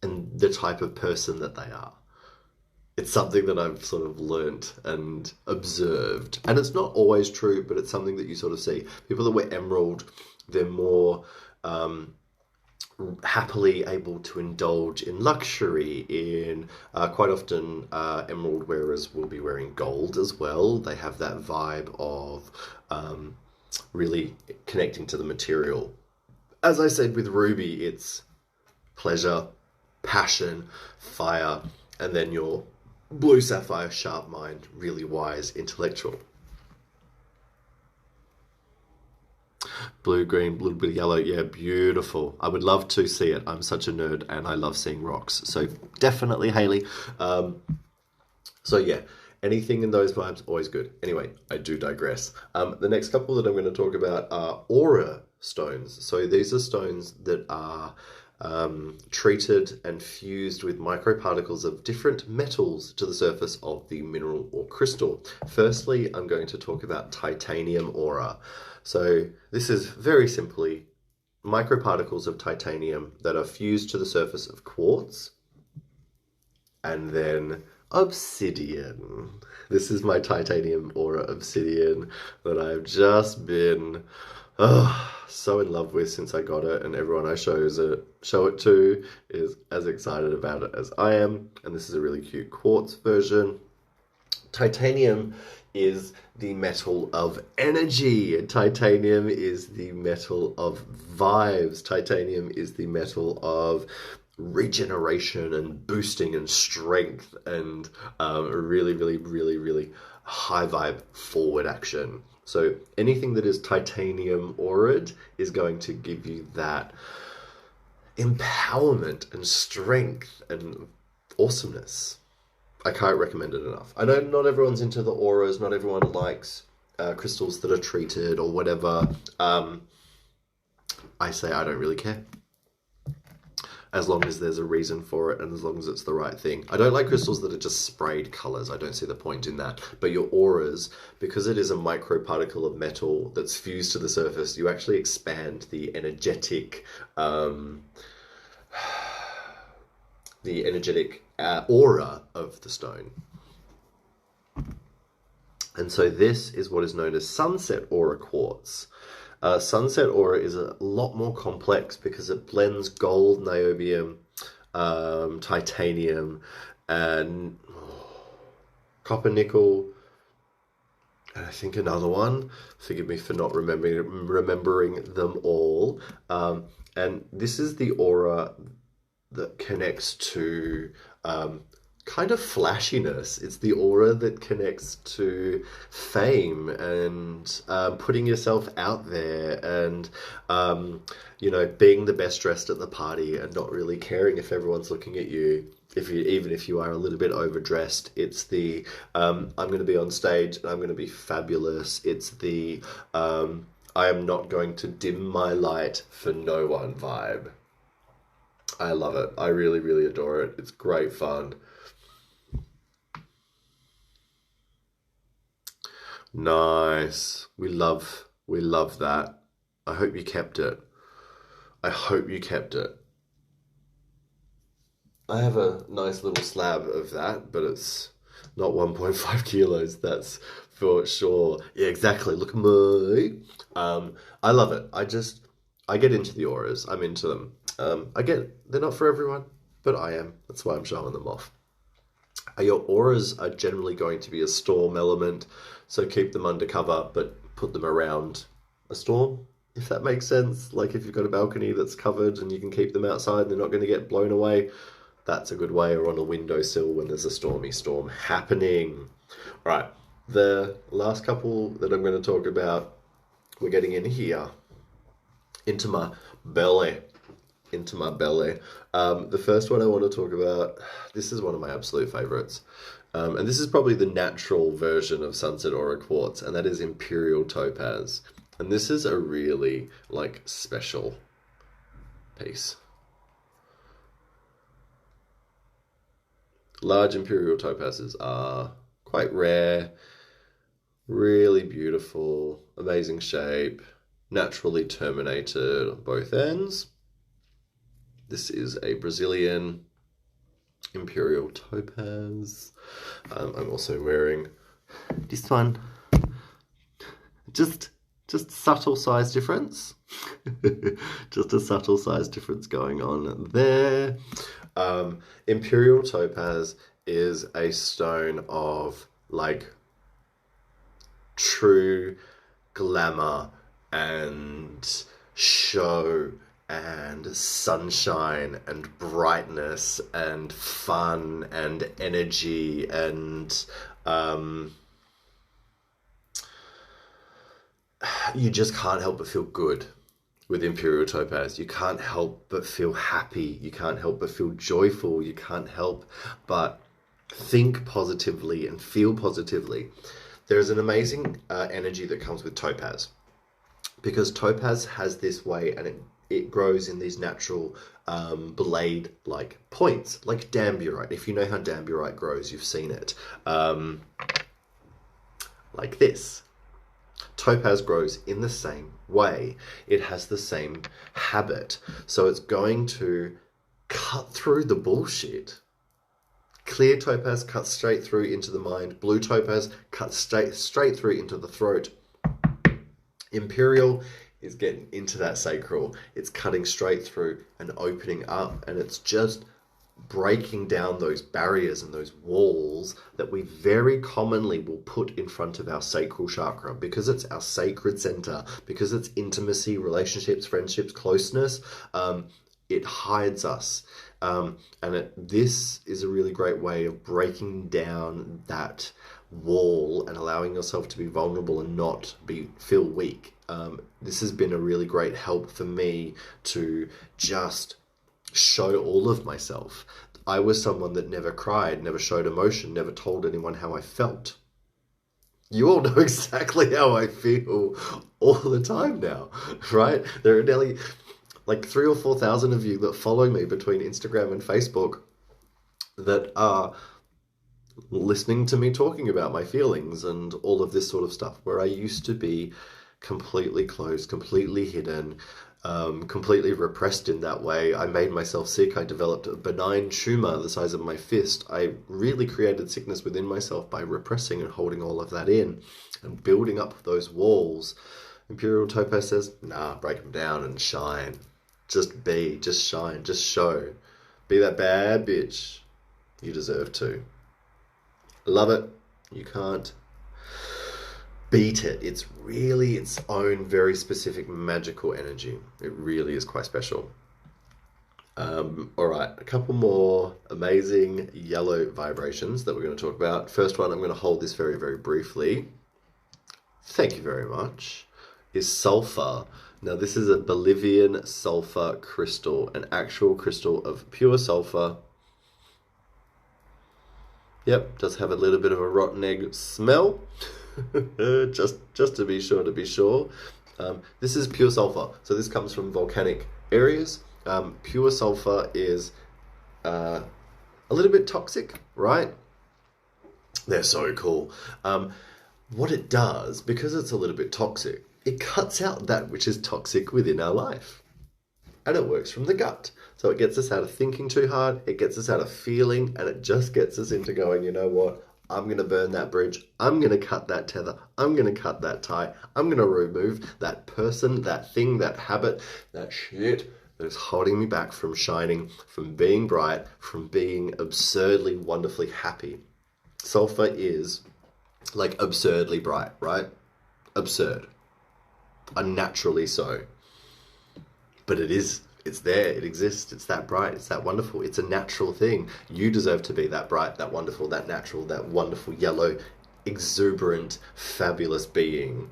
Speaker 1: and the type of person that they are. It's something that I've sort of learnt and observed. And it's not always true, but it's something that you sort of see. People that wear emerald, they're more happily able to indulge in luxury, in quite often emerald wearers will be wearing gold as well. They have that vibe of really connecting to the material. As I said with ruby, it's pleasure, passion, fire, and then your blue sapphire, sharp mind, really wise, intellectual. Blue, green, a little bit of yellow. Yeah, beautiful. I would love to see it. I'm such a nerd and I love seeing rocks. So definitely, Hayley. So yeah, anything in those vibes, always good. Anyway, I do digress. The next couple that I'm going to talk about are aura stones. So these are stones that are treated and fused with microparticles of different metals to the surface of the mineral or crystal. Firstly, I'm going to talk about titanium aura. So this is very simply microparticles of titanium that are fused to the surface of quartz and then obsidian. This is my titanium aura obsidian that I've just been so in love with since I got it, and everyone I show it to is as excited about it as I am. And this is a really cute quartz version. Titanium is the metal of energy. Titanium is the metal of vibes. Titanium is the metal of regeneration and boosting and strength and really, really, really, really high vibe forward action. So anything that is titanium auraed is going to give you that empowerment and strength and awesomeness. I can't recommend it enough. I know not everyone's into the auras, not everyone likes crystals that are treated or whatever. I say I don't really care. As long as there's a reason for it and as long as it's the right thing. I don't like crystals that are just sprayed colors. I don't see the point in that. But your auras, because it is a microparticle of metal that's fused to the surface, you actually expand the energetic aura of the stone. And so this is what is known as sunset aura quartz. Sunset aura is a lot more complex because it blends gold, niobium, titanium, and copper, nickel, And I think another one, forgive me for not remembering them all, and this is the aura that connects to kind of flashiness. It's the aura that connects to fame and putting yourself out there and, being the best dressed at the party and not really caring if everyone's looking at you. Even if you are a little bit overdressed, it's the I'm going to be on stage and I'm going to be fabulous. It's the I am not going to dim my light for no one vibe. I love it. I really, really adore it. It's great fun. Nice. We love that. I hope you kept it. I hope you kept it. I have a nice little slab of that, but it's not 1.5 kilos, that's for sure. Yeah, exactly. Look at my. I love it. I get into the auras. I'm into them. They're not for everyone, but I am. That's why I'm showing them off. Your auras are generally going to be a storm element, so keep them undercover, but put them around a storm, if that makes sense. Like if you've got a balcony that's covered and you can keep them outside, they're not going to get blown away. That's a good way, or on a windowsill when there's a stormy storm happening. All right, the last couple that I'm going to talk about, we're getting in here, into my belly. Into my belly. The first one I want to talk about, this is one of my absolute favorites. And this is probably the natural version of Sunset Aura Quartz, and that is Imperial Topaz. And this is a really, special piece. Large Imperial Topazes are quite rare, really beautiful, amazing shape, naturally terminated on both ends. This is a Brazilian Imperial Topaz. I'm also wearing this one. Just subtle size difference. Just a subtle size difference going on there. Imperial Topaz is a stone of true glamour and show and sunshine and brightness and fun and energy and you just can't help but feel good with Imperial Topaz. You can't help but feel happy. You can't help but feel joyful. You can't help but think positively and feel positively. There's an amazing energy that comes with Topaz, because Topaz has this way, and it grows in these natural blade-like points, like Damburite. If you know how Damburite grows, you've seen it. Like this. Topaz grows in the same way. It has the same habit. So it's going to cut through the bullshit. Clear Topaz cuts straight through into the mind. Blue Topaz cuts straight through into the throat. Imperial is getting into that sacral. It's cutting straight through and opening up, and it's just breaking down those barriers and those walls that we very commonly will put in front of our sacral chakra, because it's our sacred center, because it's intimacy, relationships, friendships, closeness. It hides us. This is a really great way of breaking down that wall and allowing yourself to be vulnerable and not feel weak. This has been a really great help for me to just show all of myself. I was someone that never cried, never showed emotion, never told anyone how I felt. You all know exactly how I feel all the time now, right? There are nearly 3,000 or 4,000 of you that follow me between Instagram and Facebook that are listening to me talking about my feelings and all of this sort of stuff, where I used to be completely closed, completely hidden, completely repressed in that way. I made myself sick. I developed a benign tumor the size of my fist. I really created sickness within myself by repressing and holding all of that in and building up those walls. Imperial Topaz says, nah, break them down and shine. Just be, just shine, just show. Be that bad bitch. You deserve to. Love it. You can't beat it. It's really its own very specific magical energy. It really is quite special. All right, a couple more amazing yellow vibrations that we're going to talk about. First one, I'm going to hold this very, very briefly. Thank you very much. Is sulfur. Now, this is a Bolivian sulfur crystal, an actual crystal of pure sulfur. Yep, does have a little bit of a rotten egg smell. just to be sure. This is pure sulfur. So this comes from volcanic areas. Pure sulfur is a little bit toxic, right? They're so cool. What it does, because it's a little bit toxic, it cuts out that which is toxic within our life. And it works from the gut. So it gets us out of thinking too hard, it gets us out of feeling, and it just gets us into going, you know what? I'm going to burn that bridge. I'm going to cut that tether. I'm going to cut that tie. I'm going to remove that person, that thing, that habit, that shit that is holding me back from shining, from being bright, from being absurdly, wonderfully happy. Sulfur is like absurdly bright, right? Absurd. Unnaturally so. But it is. It's there. It exists. It's that bright. It's that wonderful. It's a natural thing. You deserve to be that bright, that wonderful, that natural, that wonderful, yellow, exuberant, fabulous being.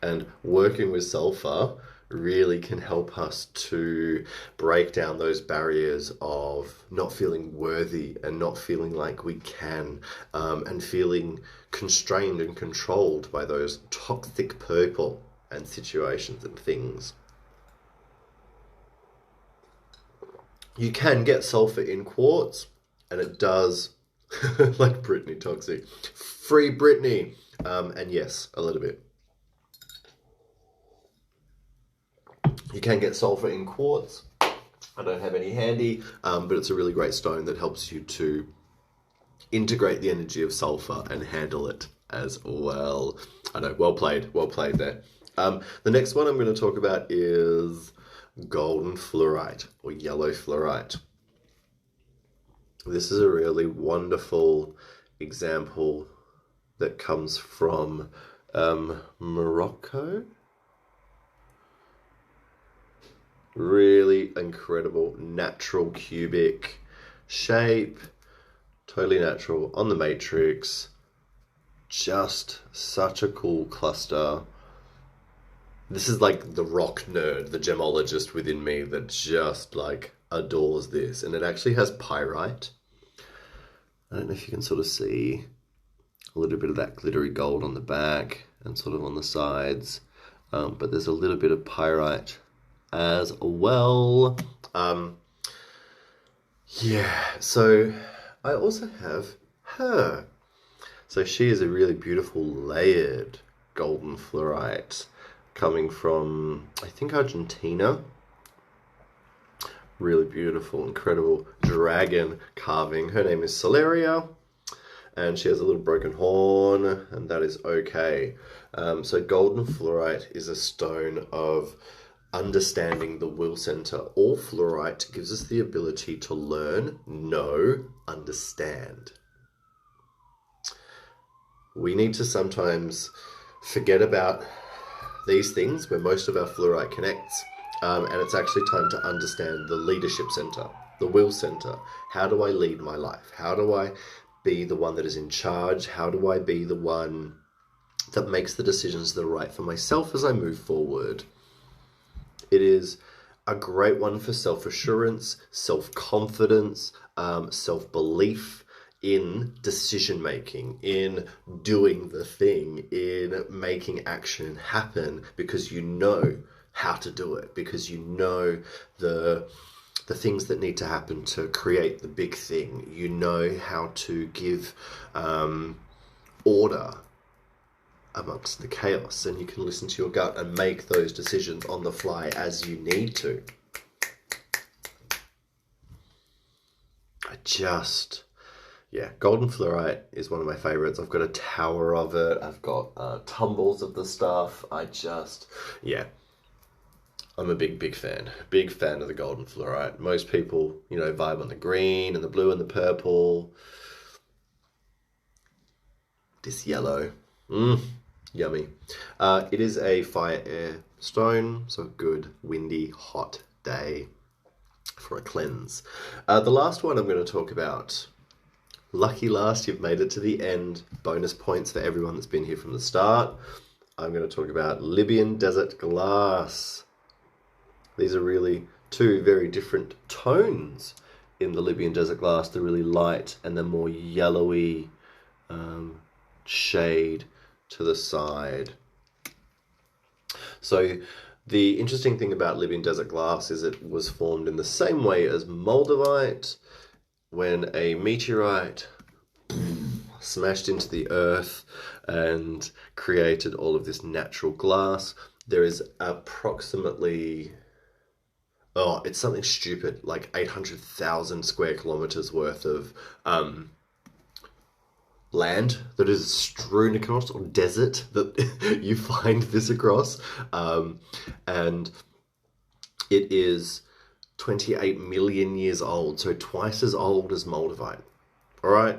Speaker 1: And working with sulfur really can help us to break down those barriers of not feeling worthy and not feeling like we can, and feeling constrained and controlled by those toxic people and situations and things. You can get sulfur in quartz, and it does, like Britney toxic, free Britney, and yes, a little bit. You can get sulfur in quartz. I don't have any handy, but it's a really great stone that helps you to integrate the energy of sulfur and handle it as well. I know, well played there. The next one I'm going to talk about is golden fluorite or yellow fluorite. This is a really wonderful example that comes from Morocco. Really incredible natural cubic shape, totally natural on the matrix. Just such a cool cluster. This is like the rock nerd, the gemologist within me that just like adores this. And it actually has pyrite. I don't know if you can sort of see a little bit of that glittery gold on the back and sort of on the sides. But there's a little bit of pyrite as well. So I also have her. So she is a really beautiful layered golden fluorite coming from, I think, Argentina. Really beautiful, incredible dragon carving. Her name is Celeria, and she has a little broken horn, and that is okay. So golden fluorite is a stone of understanding the will center. All fluorite gives us the ability to learn, know, understand. We need to sometimes forget about these things where most of our fluorite connects, and it's actually time to understand the leadership center, the will center. How do I lead my life? How do I be the one that is in charge? How do I be the one that makes the decisions that are right for myself as I move forward? It is a great one for self-assurance, self-confidence, self-belief in decision-making, in doing the thing, in making action happen, because you know how to do it, because you know the things that need to happen to create the big thing. You know how to give order amongst the chaos, and you can listen to your gut and make those decisions on the fly as you need to. Golden fluorite is one of my favorites. I've got a tower of it. I've got tumbles of the stuff. I'm a big fan. Big fan of the golden fluorite. Most people, vibe on the green and the blue and the purple. This yellow. Yummy. It is a fire air stone, so a good, windy, hot day for a cleanse. The last one I'm going to talk about. Lucky last, you've made it to the end. Bonus points for everyone that's been here from the start. I'm going to talk about Libyan Desert Glass. These are really two very different tones in the Libyan Desert Glass. The really light and the more yellowy shade to the side. So the interesting thing about Libyan Desert Glass is it was formed in the same way as Moldavite, when a meteorite smashed into the earth and created all of this natural glass. There is approximately, it's something stupid, like 800,000 square kilometers worth of land that is strewn across, or desert that you find this across. And it is 28 million years old, so twice as old as Moldavite. All right.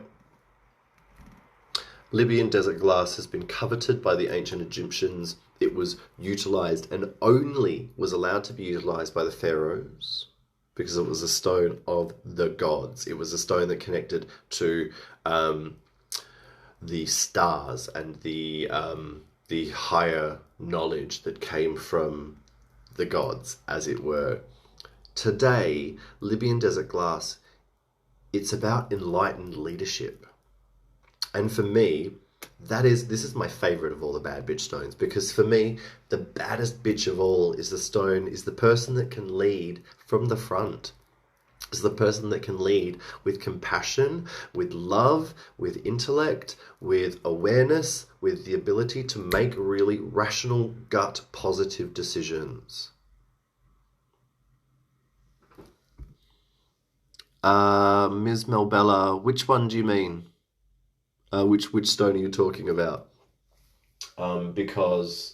Speaker 1: Libyan desert glass has been coveted by the ancient Egyptians. It was utilized and only was allowed to be utilized by the pharaohs because it was a stone of the gods. It was a stone that connected to the stars and the higher knowledge that came from the gods, as it were. Today, Libyan desert glass, it's about enlightened leadership. And for me, this is my favorite of all the bad bitch stones, because for me, the baddest bitch of all is the person that can lead from the front. Is the person that can lead with compassion, with love, with intellect, with awareness, with the ability to make really rational, gut, positive decisions. Ms. Melbella, which one do you mean? Which stone are you talking about? Because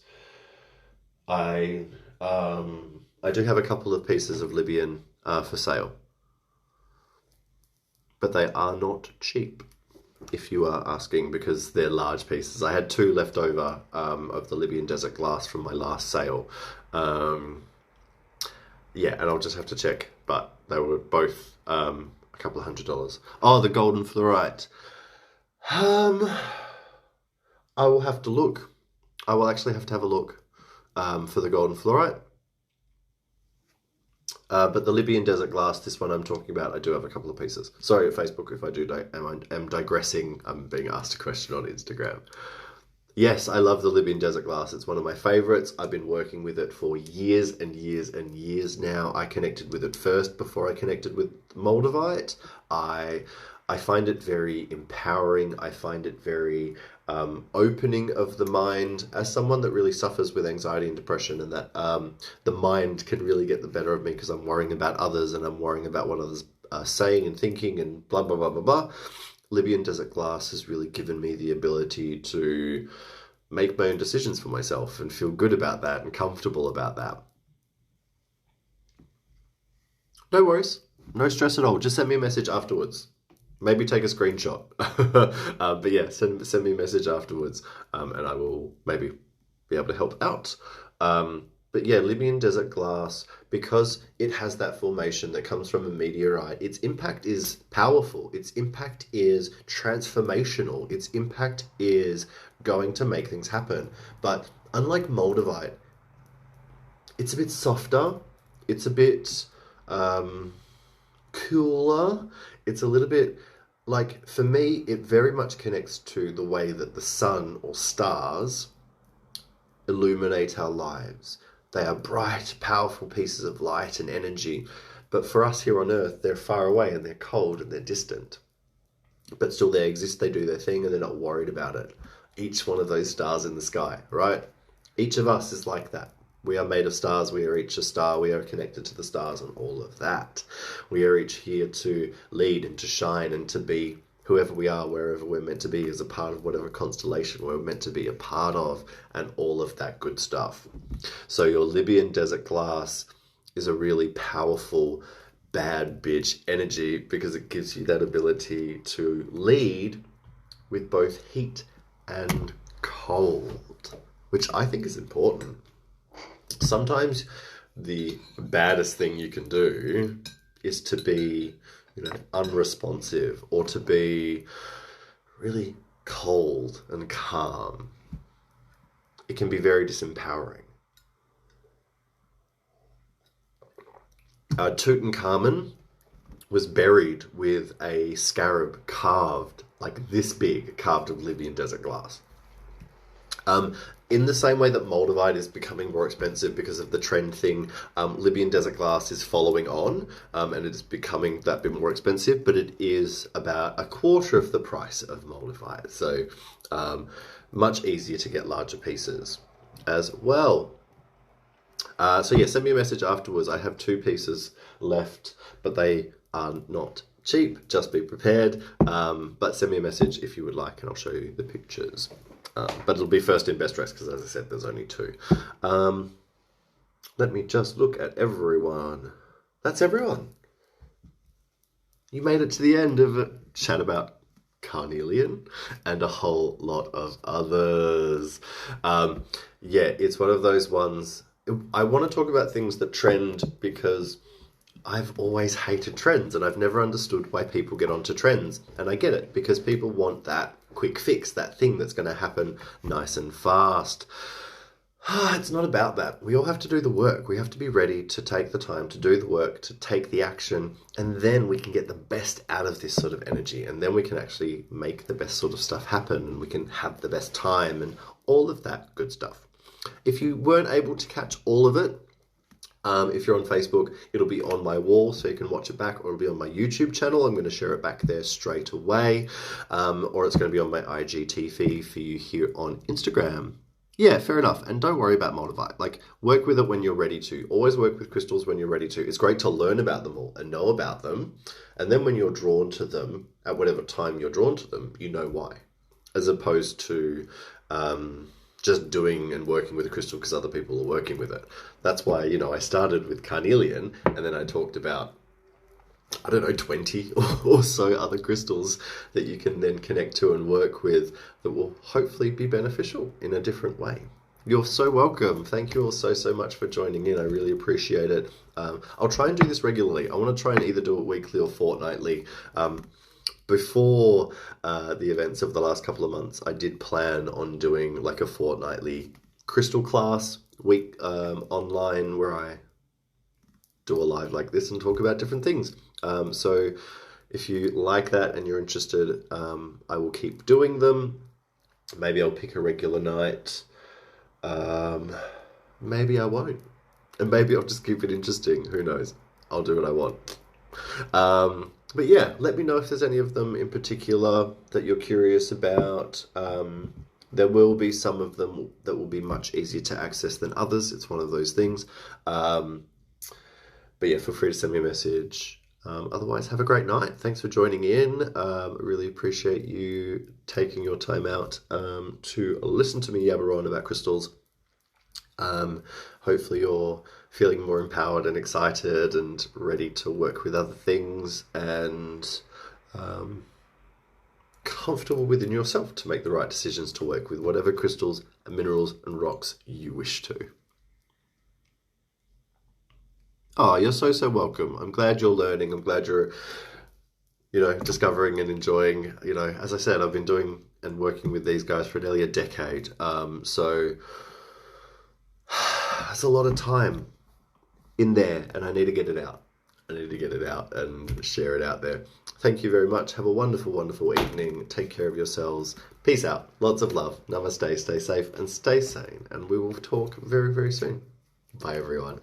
Speaker 1: I do have a couple of pieces of Libyan for sale, but they are not cheap, if you are asking, because they're large pieces. I had 2 left over of the Libyan desert glass from my last sale. Yeah, and I'll just have to check, but they were both a couple of $100. Oh, the golden fluorite. I will have to look. I will actually have to have a look for the golden fluorite. But the Libyan desert glass, this one I'm talking about, I do have a couple of pieces. Sorry, Facebook, if I am digressing. I'm being asked a question on Instagram. Yes, I love the Libyan desert glass. It's one of my favorites. I've been working with it for years and years and years now. I connected with it first before I connected with Moldavite. I find it very empowering. I find it very opening of the mind. As someone that really suffers with anxiety and depression, and that the mind can really get the better of me because I'm worrying about others and I'm worrying about what others are saying and thinking and blah, blah, blah, blah, blah. Libyan desert glass has really given me the ability to make my own decisions for myself and feel good about that and comfortable about that. No worries. No stress at all. Just send me a message afterwards. Maybe take a screenshot. But yeah, send me a message afterwards, and I will maybe be able to help out. But yeah, Libyan desert glass, because it has that formation that comes from a meteorite, its impact is powerful. Its impact is transformational. Its impact is going to make things happen. But unlike Moldavite, it's a bit softer. It's a bit cooler. It's a little bit, like, for me, it very much connects to the way that the sun or stars illuminate our lives. They are bright, powerful pieces of light and energy. But for us here on Earth, they're far away and they're cold and they're distant. But still they exist, they do their thing, and they're not worried about it. Each one of those stars in the sky, right? Each of us is like that. We are made of stars, we are each a star, we are connected to the stars and all of that. We are each here to lead and to shine and to be whoever we are, wherever we're meant to be, as a part of whatever constellation we're meant to be a part of, and all of that good stuff. So your Libyan desert glass is a really powerful bad bitch energy because it gives you that ability to lead with both heat and cold, which I think is important. Sometimes the baddest thing you can do is to be, unresponsive, or to be really cold and calm. It can be very disempowering. Tutankhamun was buried with a scarab carved like this big, carved of Libyan desert glass. In the same way that Moldavite is becoming more expensive because of the trend thing, Libyan desert glass is following on, and it is becoming that bit more expensive, but it is about a quarter of the price of Moldavite. So much easier to get larger pieces as well. Send me a message afterwards. I have 2 pieces left, but they are not cheap. Just be prepared. But send me a message if you would like, and I'll show you the pictures. But it'll be first in best dress because, as I said, there's only 2. Let me just look at everyone. That's everyone. You made it to the end of a chat about Carnelian and a whole lot of others. It's one of those ones. I want to talk about things that trend because I've always hated trends, and I've never understood why people get onto trends. And I get it, because people want that quick fix, that thing that's going to happen nice and fast. It's not about that. We all have to do the work. We have to be ready to take the time to do the work, to take the action, and then we can get the best out of this sort of energy, and then we can actually make the best sort of stuff happen, and we can have the best time and all of that good stuff. If you weren't able to catch all of it, if you're on Facebook, it'll be on my wall so you can watch it back, or it'll be on my YouTube channel. I'm going to share it back there straight away, or it's going to be on my IGTV for you here on Instagram. Yeah, fair enough. And don't worry about Moldavite. Like, work with it when you're ready to. Always work with crystals when you're ready to. It's great to learn about them all and know about them. And then when you're drawn to them, at whatever time you're drawn to them, you know why. As opposed to just doing and working with a crystal because other people are working with it. That's why, I started with Carnelian, and then I talked about, 20 or so other crystals that you can then connect to and work with that will hopefully be beneficial in a different way. You're so welcome. Thank you all so much for joining in. I really appreciate it. I'll try and do this regularly. I want to try and either do it weekly or fortnightly. Before the events of the last couple of months, I did plan on doing like a fortnightly crystal class week online where I do a live like this and talk about different things. So if you like that and you're interested, I will keep doing them. Maybe I'll pick a regular night. Maybe I won't. And maybe I'll just keep it interesting. Who knows? I'll do what I want. But yeah, let me know if there's any of them in particular that you're curious about. There will be some of them that will be much easier to access than others. It's one of those things. But yeah, feel free to send me a message. Otherwise, have a great night. Thanks for joining in. Really appreciate you taking your time out to listen to me yabber on about crystals. Hopefully you're feeling more empowered and excited and ready to work with other things and comfortable within yourself to make the right decisions to work with whatever crystals and minerals and rocks you wish to. Oh, you're so welcome. I'm glad you're learning. I'm glad you're, discovering and enjoying. As I said, I've been doing and working with these guys for nearly a decade. So that's a lot of time in there, and I need to get it out. I need to get it out and share it out there. Thank you very much. Have a wonderful, wonderful evening. Take care of yourselves. Peace out. Lots of love. Namaste. Stay safe and stay sane. And we will talk very, very soon. Bye, everyone.